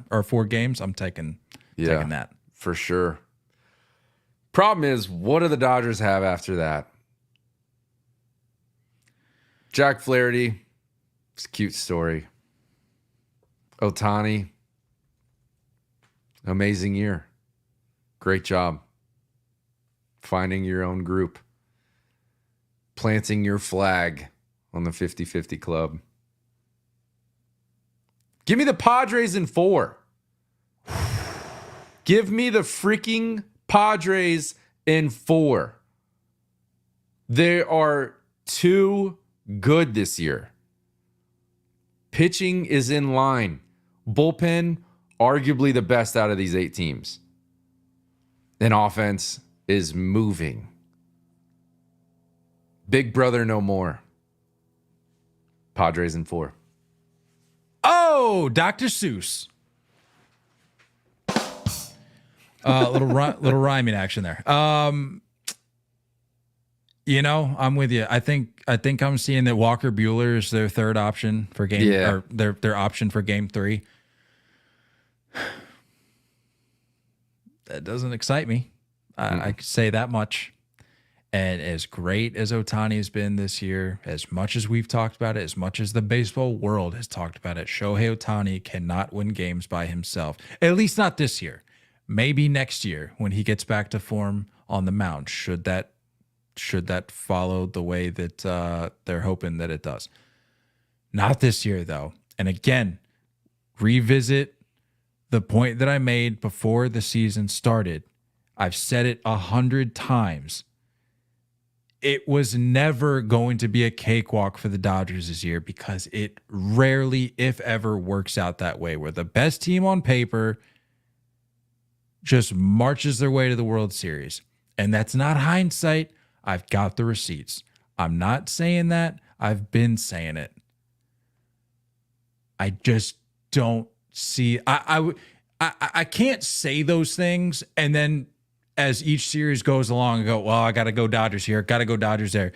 Speaker 2: Or 4 games. I'm taking that
Speaker 3: for sure. Problem is, what do the Dodgers have after that? Jack Flaherty, it's a cute story. Ohtani, amazing year. Great job. Finding your own group. Planting your flag on the 50-50 club. Give me the Padres in 4. Give me the freaking Padres in 4. They are too good this year. Pitching is in line. Bullpen, arguably the best out of these 8 teams. And offense is moving. Big brother no more. Padres in 4.
Speaker 2: Oh, Dr. Seuss. Little rhyming action there. I'm with you. I think I'm seeing that Walker Buehler is their third option for game, or their option for Game 3. That doesn't excite me. I could say that much. And as great as Ohtani has been this year, as much as we've talked about it, as much as the baseball world has talked about it, Shohei Ohtani cannot win games by himself. At least not this year. Maybe next year when he gets back to form on the mound, should that follow the way that they're hoping that it does. Not this year, though. And again, revisit the point that I made before the season started. I've said it 100 times. It was never going to be a cakewalk for the Dodgers this year because it rarely, if ever, works out that way, where the best team on paper just marches their way to the World Series. And that's not hindsight. I've got the receipts. I'm not saying that. I've been saying it. I just don't see. I can't say those things and then as each series goes along, I go, well, I got to go Dodgers here, got to go Dodgers there.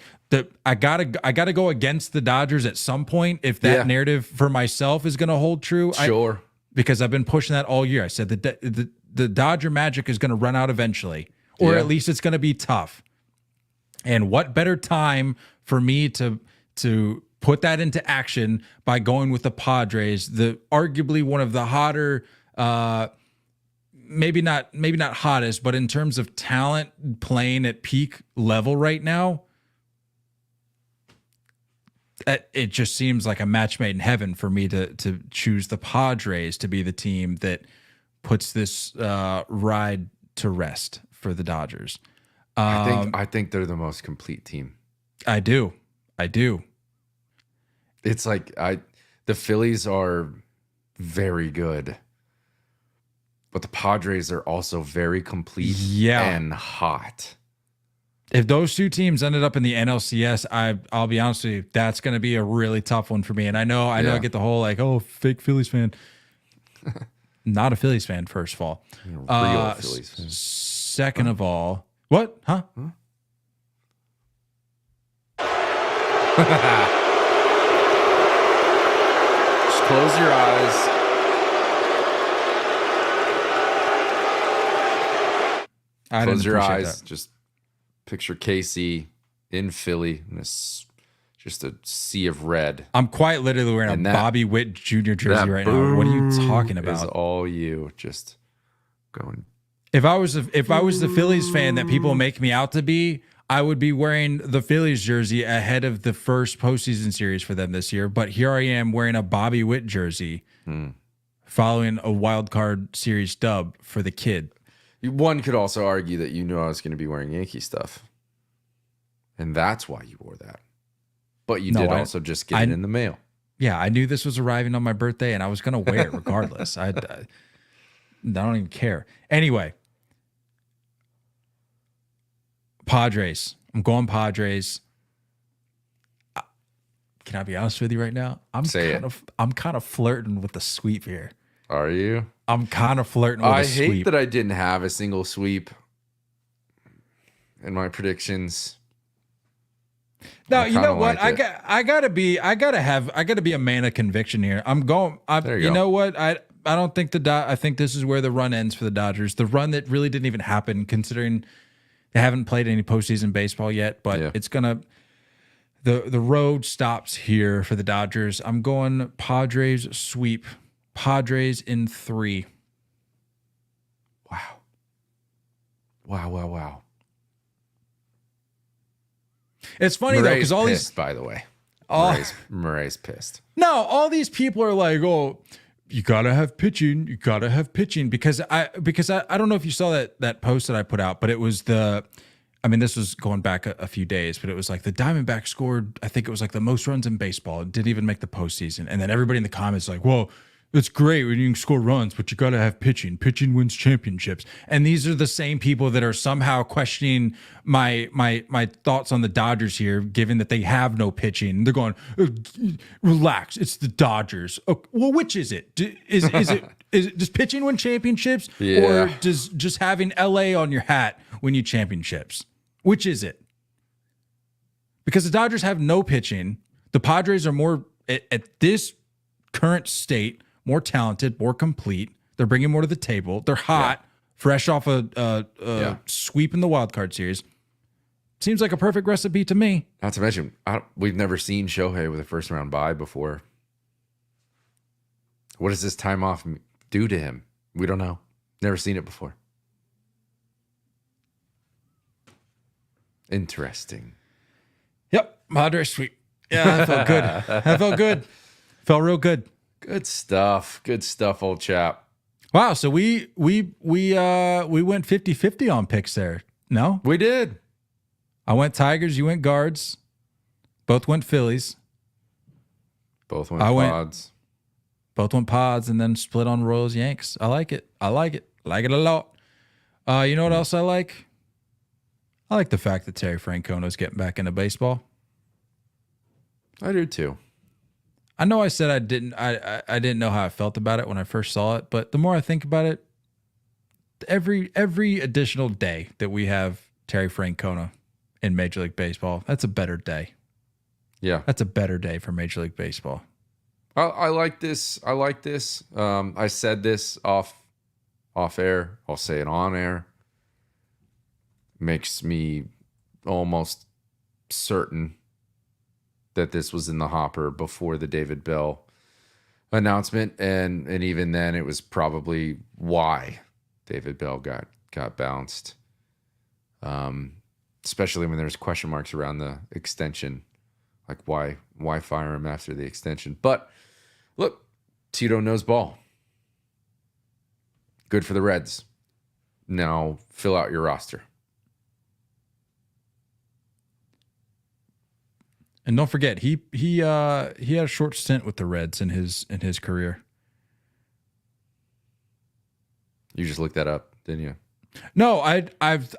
Speaker 2: I gotta go against the Dodgers at some point if that narrative for myself is going to hold true.
Speaker 3: Sure,
Speaker 2: because I've been pushing that all year. I said the Dodger magic is going to run out eventually, or at least it's going to be tough. And what better time for me to put that into action by going with the Padres, the arguably one of the hotter. Maybe not hottest, but in terms of talent playing at peak level right now, it just seems like a match made in heaven for me to choose the Padres to be the team that puts this ride to rest for the Dodgers.
Speaker 3: I think they're the most complete team.
Speaker 2: I do.
Speaker 3: It's like the Phillies are very good. But the Padres are also very complete and hot.
Speaker 2: If those two teams ended up in the NLCS, I'll be honest with you, that's going to be a really tough one for me. And I know I get the whole like, oh, fake Phillies fan. Not a Phillies fan, first of all.
Speaker 3: Real Phillies fan.
Speaker 2: Second of all, what? Huh?
Speaker 3: Just close your eyes. Close your eyes.
Speaker 2: That.
Speaker 3: Just picture KC in Philly in just a sea of red.
Speaker 2: I'm quite literally wearing a Bobby Witt Jr. jersey right now. What are you talking about?
Speaker 3: Is all you just going.
Speaker 2: If I was the Phillies fan that people make me out to be, I would be wearing the Phillies jersey ahead of the first postseason series for them this year. But here I am wearing a Bobby Witt jersey, following a wild card series dub for the kid.
Speaker 3: One could also argue that you knew I was going to be wearing Yankee stuff. And that's why you wore that. But you did also just get it in the mail.
Speaker 2: Yeah, I knew this was arriving on my birthday, and I was going to wear it regardless. I don't even care. Anyway, Padres. I'm going Padres. Can I be honest with you right now? I'm kind of flirting with the sweep here.
Speaker 3: Are you?
Speaker 2: I'm kind of flirting with a sweep.
Speaker 3: I hate that I didn't have a single sweep in my predictions.
Speaker 2: No, you know what? I gotta be a man of conviction here. I'm going. You know what? I don't think I think this is where the run ends for the Dodgers. The run that really didn't even happen, considering they haven't played any postseason baseball yet. But it's gonna. The road stops here for the Dodgers. I'm going Padres sweep. Padres in 3.
Speaker 3: Wow.
Speaker 2: It's funny though, because all
Speaker 3: pissed,
Speaker 2: these,
Speaker 3: by the way, Murray's pissed.
Speaker 2: No, all these people are like, oh, you gotta have pitching. Because I don't know if you saw that post that I put out, but it was this was going back a few days, but it was like the Diamondbacks scored, I think it was like the most runs in baseball. It didn't even make the postseason. And then everybody in the comments like, whoa, it's great when you can score runs, but you got to have pitching. Pitching wins championships. And these are the same people that are somehow questioning my thoughts on the Dodgers here, given that they have no pitching. They're going, relax, it's the Dodgers. Okay, well, which is it? Is it does pitching win championships, or does just having LA on your hat win you championships? Which is it? Because the Dodgers have no pitching. The Padres are more at this current state, more talented, more complete. They're bringing more to the table. They're hot, fresh off a sweep in the wild card series. Seems like a perfect recipe to me.
Speaker 3: Not to mention, we've never seen Shohei with a first round bye before. What does this time off do to him? We don't know. Never seen it before. Interesting.
Speaker 2: Yep, Padres sweep. Yeah, that felt good. That felt good. Felt real good.
Speaker 3: Good stuff. Good stuff, old chap.
Speaker 2: Wow, so we went 50-50 on picks there. No?
Speaker 3: We did.
Speaker 2: I went Tigers, you went Guards. Both went Phillies.
Speaker 3: Both went Pods.
Speaker 2: Both went Pods and then split on Royals Yanks. I like it. I like it. I like it a lot. You know what else I like? I like the fact that Terry Francona's getting back into baseball.
Speaker 3: I do too.
Speaker 2: I know I said I didn't know how I felt about it when I first saw it, but the more I think about it, every additional day that we have Terry Francona in Major League Baseball, that's a better day.
Speaker 3: Yeah.
Speaker 2: That's a better day for Major League Baseball.
Speaker 3: I like this. I like this. I said this off air. I'll say it on air. Makes me almost certain that this was in the hopper before the David Bell announcement, and even then, it was probably why David Bell got bounced. Especially when there's question marks around the extension, like why fire him after the extension? But look, Tito knows ball. Good for the Reds. Now fill out your roster.
Speaker 2: And don't forget, he had a short stint with the Reds in his career.
Speaker 3: You just looked that up, didn't you?
Speaker 2: No, I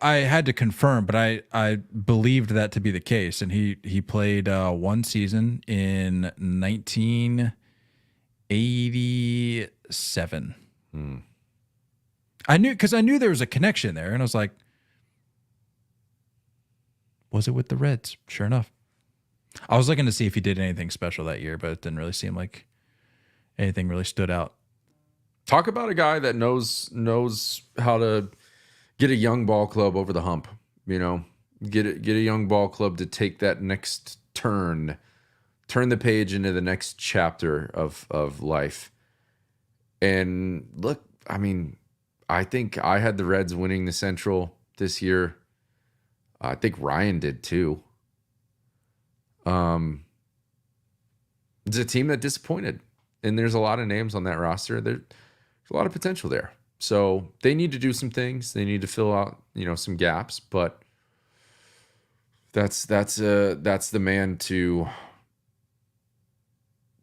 Speaker 2: had to confirm, but I believed that to be the case. And he played one season in 1987. I knew there was a connection there, and I was like, was it with the Reds? Sure enough. I was looking to see if he did anything special that year, but it didn't really seem like anything really stood out.
Speaker 3: Talk about a guy that knows how to get a young ball club over the hump. You know, get a young ball club to take that next turn the page into the next chapter of life. And look, I mean, I think I had the Reds winning the Central this year. I think Ryan did too. It's a team that disappointed, and there's a lot of names on that roster. There's a lot of potential there. So they need to do some things. They need to fill out, some gaps, but that's the man to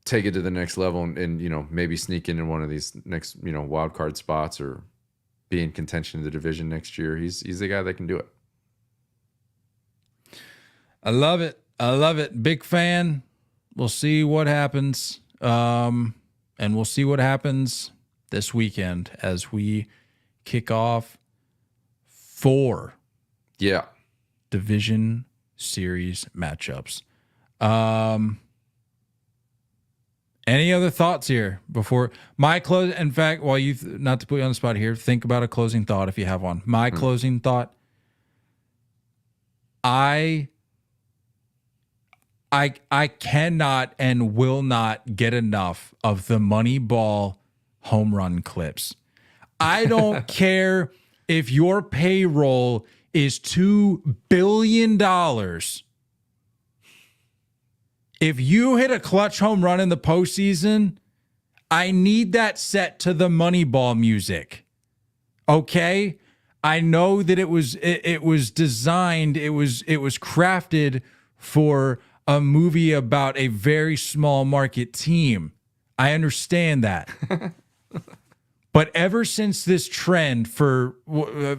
Speaker 3: take it to the next level and maybe sneak in one of these next, wild card spots or be in contention in the division next year. He's the guy that can do it.
Speaker 2: I love it. Big fan. We'll see what happens. And we'll see what happens this weekend as we kick off 4 division series matchups. Any other thoughts here before my close? In fact, while not to put you on the spot here, think about a closing thought if you have one. My closing thought. I cannot and will not get enough of the Moneyball home run clips. I don't care if your payroll is $2 billion. If you hit a clutch home run in the postseason, I need that set to the Moneyball music. Okay? I know that it was designed, it was crafted for a movie about a very small market team. I understand that. But ever since this trend for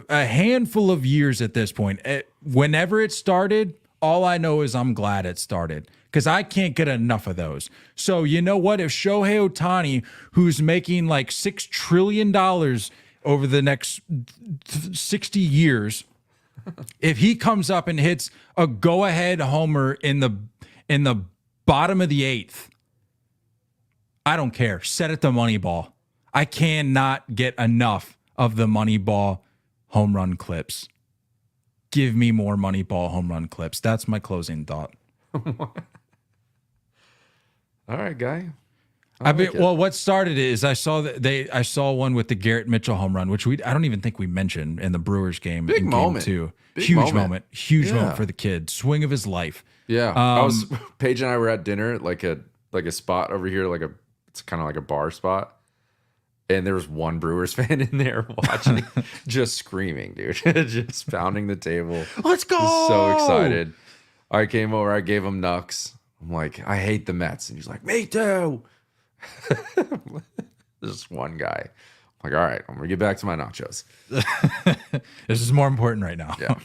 Speaker 2: a handful of years at this point, whenever it started, all I know is I'm glad it started because I can't get enough of those. So you know what? If Shohei Ohtani, who's making like $6 trillion over the next 60 years, if he comes up and hits a go-ahead homer in the bottom of the 8th, I don't care. Set it to Moneyball. I cannot get enough of the Moneyball home run clips. give me more Moneyball home run clips. That's my closing thought.
Speaker 3: All right, guy.
Speaker 2: Well, what started it is I saw one with the Garrett Mitchell home run, which I don't even think we mentioned in the Brewers game.
Speaker 3: Big
Speaker 2: in
Speaker 3: moment.
Speaker 2: Game 2.
Speaker 3: Big
Speaker 2: Huge
Speaker 3: moment.
Speaker 2: moment for the kid. Swing of his life.
Speaker 3: Yeah. Paige and I were at dinner at like a spot over here, it's kind of like a bar spot. And there was one Brewers fan in there watching, just screaming, dude, just pounding the table.
Speaker 2: Let's go!
Speaker 3: Just so excited. I came over, I gave him Nux. I'm like, I hate the Mets. And he's like, me too. This one guy. I'm like, all right, I'm going to get back to my nachos.
Speaker 2: This is more important right now.
Speaker 3: Yeah.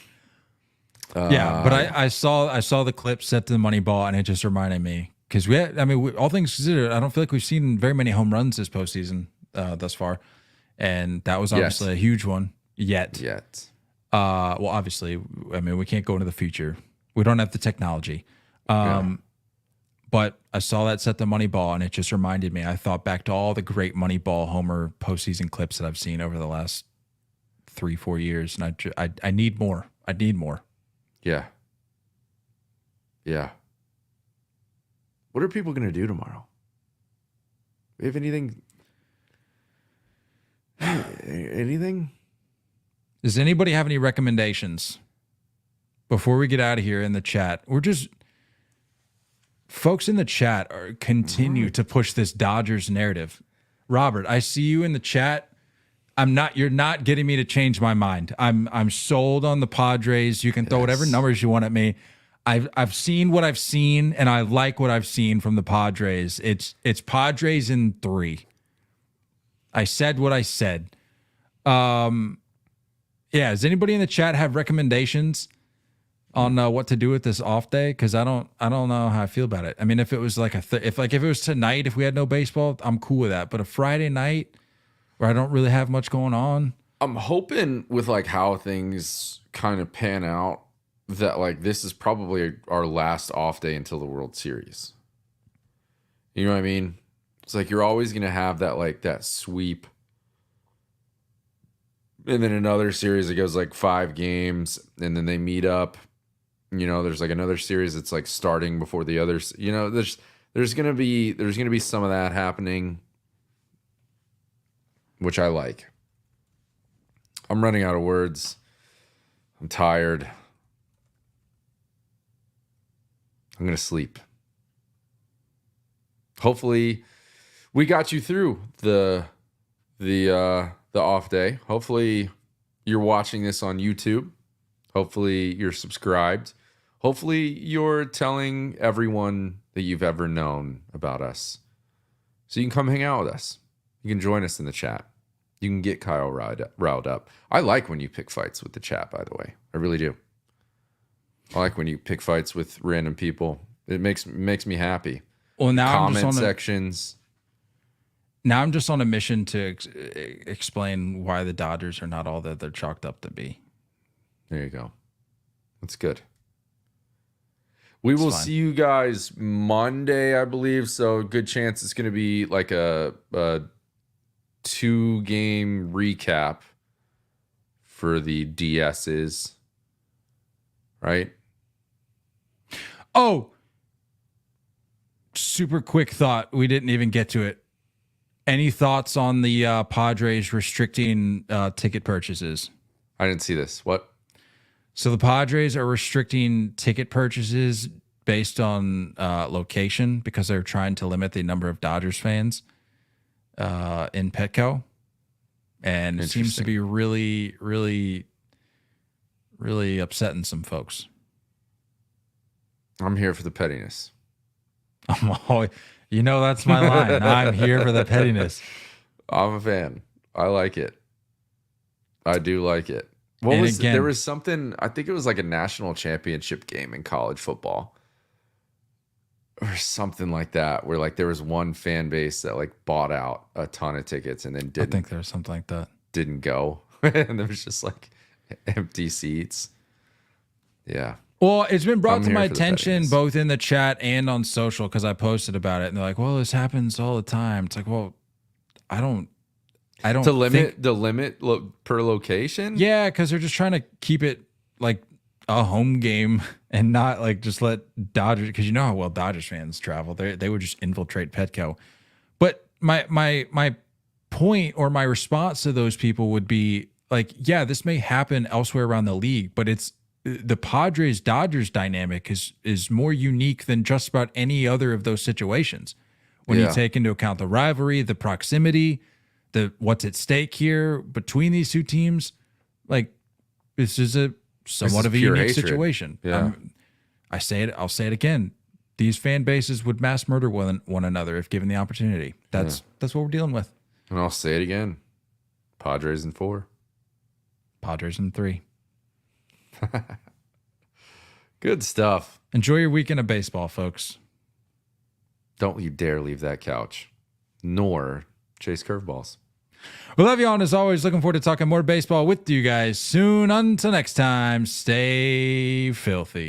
Speaker 2: Yeah, but I saw the clip set to the Moneyball, and it just reminded me. Because all things considered, I don't feel like we've seen very many home runs this postseason thus far. And that was obviously a huge one yet. Well, obviously, we can't go into the future. We don't have the technology. But I saw that set the Moneyball, and it just reminded me. I thought back to all the great Moneyball homer postseason clips that I've seen over the last 3-4 years, and I need more. I need more.
Speaker 3: Yeah. Yeah. What are people going to do tomorrow? Do you have anything? Anything?
Speaker 2: Does anybody have any recommendations before we get out of here in the chat? Folks in the chat continue to push this Dodgers narrative. Robert, I see you in the chat. You're not getting me to change my mind. I'm sold on the Padres. You can throw whatever numbers you want at me. I've seen what I've seen, and I like what I've seen from the Padres. It's Padres in 3. I said what I said. Does anybody in the chat have recommendations on what to do with this off day? Because I don't know how I feel about it. I mean, if it was like if it was tonight, if we had no baseball, I'm cool with that. But a Friday night where I don't really have much going on,
Speaker 3: I'm hoping with like how things kind of pan out that like this is probably our last off day until the World Series. You know what I mean? It's like you're always gonna have that sweep. And then another series that goes like 5 games, and then they meet up. You know, there's like another series that's like starting before the others. You know, there's gonna be some of that happening, which I like. I'm running out of words. I'm tired. I'm gonna sleep. Hopefully, we got you through the off day. Hopefully, you're watching this on YouTube. Hopefully, you're subscribed. Hopefully, you're telling everyone that you've ever known about us. So you can come hang out with us. You can join us in the chat. You can get Kyle riled up. I like when you pick fights with the chat, by the way. I really do. I like when you pick fights with random people. It makes me happy.
Speaker 2: Well, now
Speaker 3: Comment sections.
Speaker 2: Now I'm just on a mission to explain why the Dodgers are not all that they're chalked up to be.
Speaker 3: There you go. That's good. We will see you guys Monday, I believe. So good chance it's going to be like a 2-game recap for the DSs. Right?
Speaker 2: Oh, super quick thought. We didn't even get to it. Any thoughts on the Padres restricting ticket purchases?
Speaker 3: I didn't see this. What?
Speaker 2: So the Padres are restricting ticket purchases based on location because they're trying to limit the number of Dodgers fans in Petco. And it seems to be really, really, really upsetting some folks.
Speaker 3: I'm here for the pettiness.
Speaker 2: That's my line. I'm here for the pettiness.
Speaker 3: I'm a fan. I like it. I do like it. There was something, I think it was like a national championship game in college football or something like that, where like there was one fan base that like bought out a ton of tickets and then didn't.
Speaker 2: I think there was something like that.
Speaker 3: Didn't go. And there was just like empty seats. Yeah.
Speaker 2: Well, it's been brought to my attention both in the chat and on social because I posted about it, and they're like, "Well, this happens all the time." It's like, well, I don't.
Speaker 3: To limit the limit per location.
Speaker 2: Yeah, because they're just trying to keep it like a home game and not like just let Dodgers, because you know how well Dodgers fans travel. They would just infiltrate Petco. But my point or my response to those people would be like, yeah, this may happen elsewhere around the league, but it's the Padres Dodgers dynamic is more unique than just about any other of those situations. When you take into account the rivalry, the proximity, the what's at stake here between these two teams, like this is a somewhat of a unique situation.
Speaker 3: Yeah.
Speaker 2: I'll say it again. These fan bases would mass murder one another if given the opportunity. That's what we're dealing with.
Speaker 3: And I'll say it again. Padres in 4.
Speaker 2: Padres in 3.
Speaker 3: Good stuff.
Speaker 2: Enjoy your weekend of baseball, folks.
Speaker 3: Don't you dare leave that couch, nor chase curveballs.
Speaker 2: We love you all, and as always, looking forward to talking more baseball with you guys soon. Until next time, stay filthy.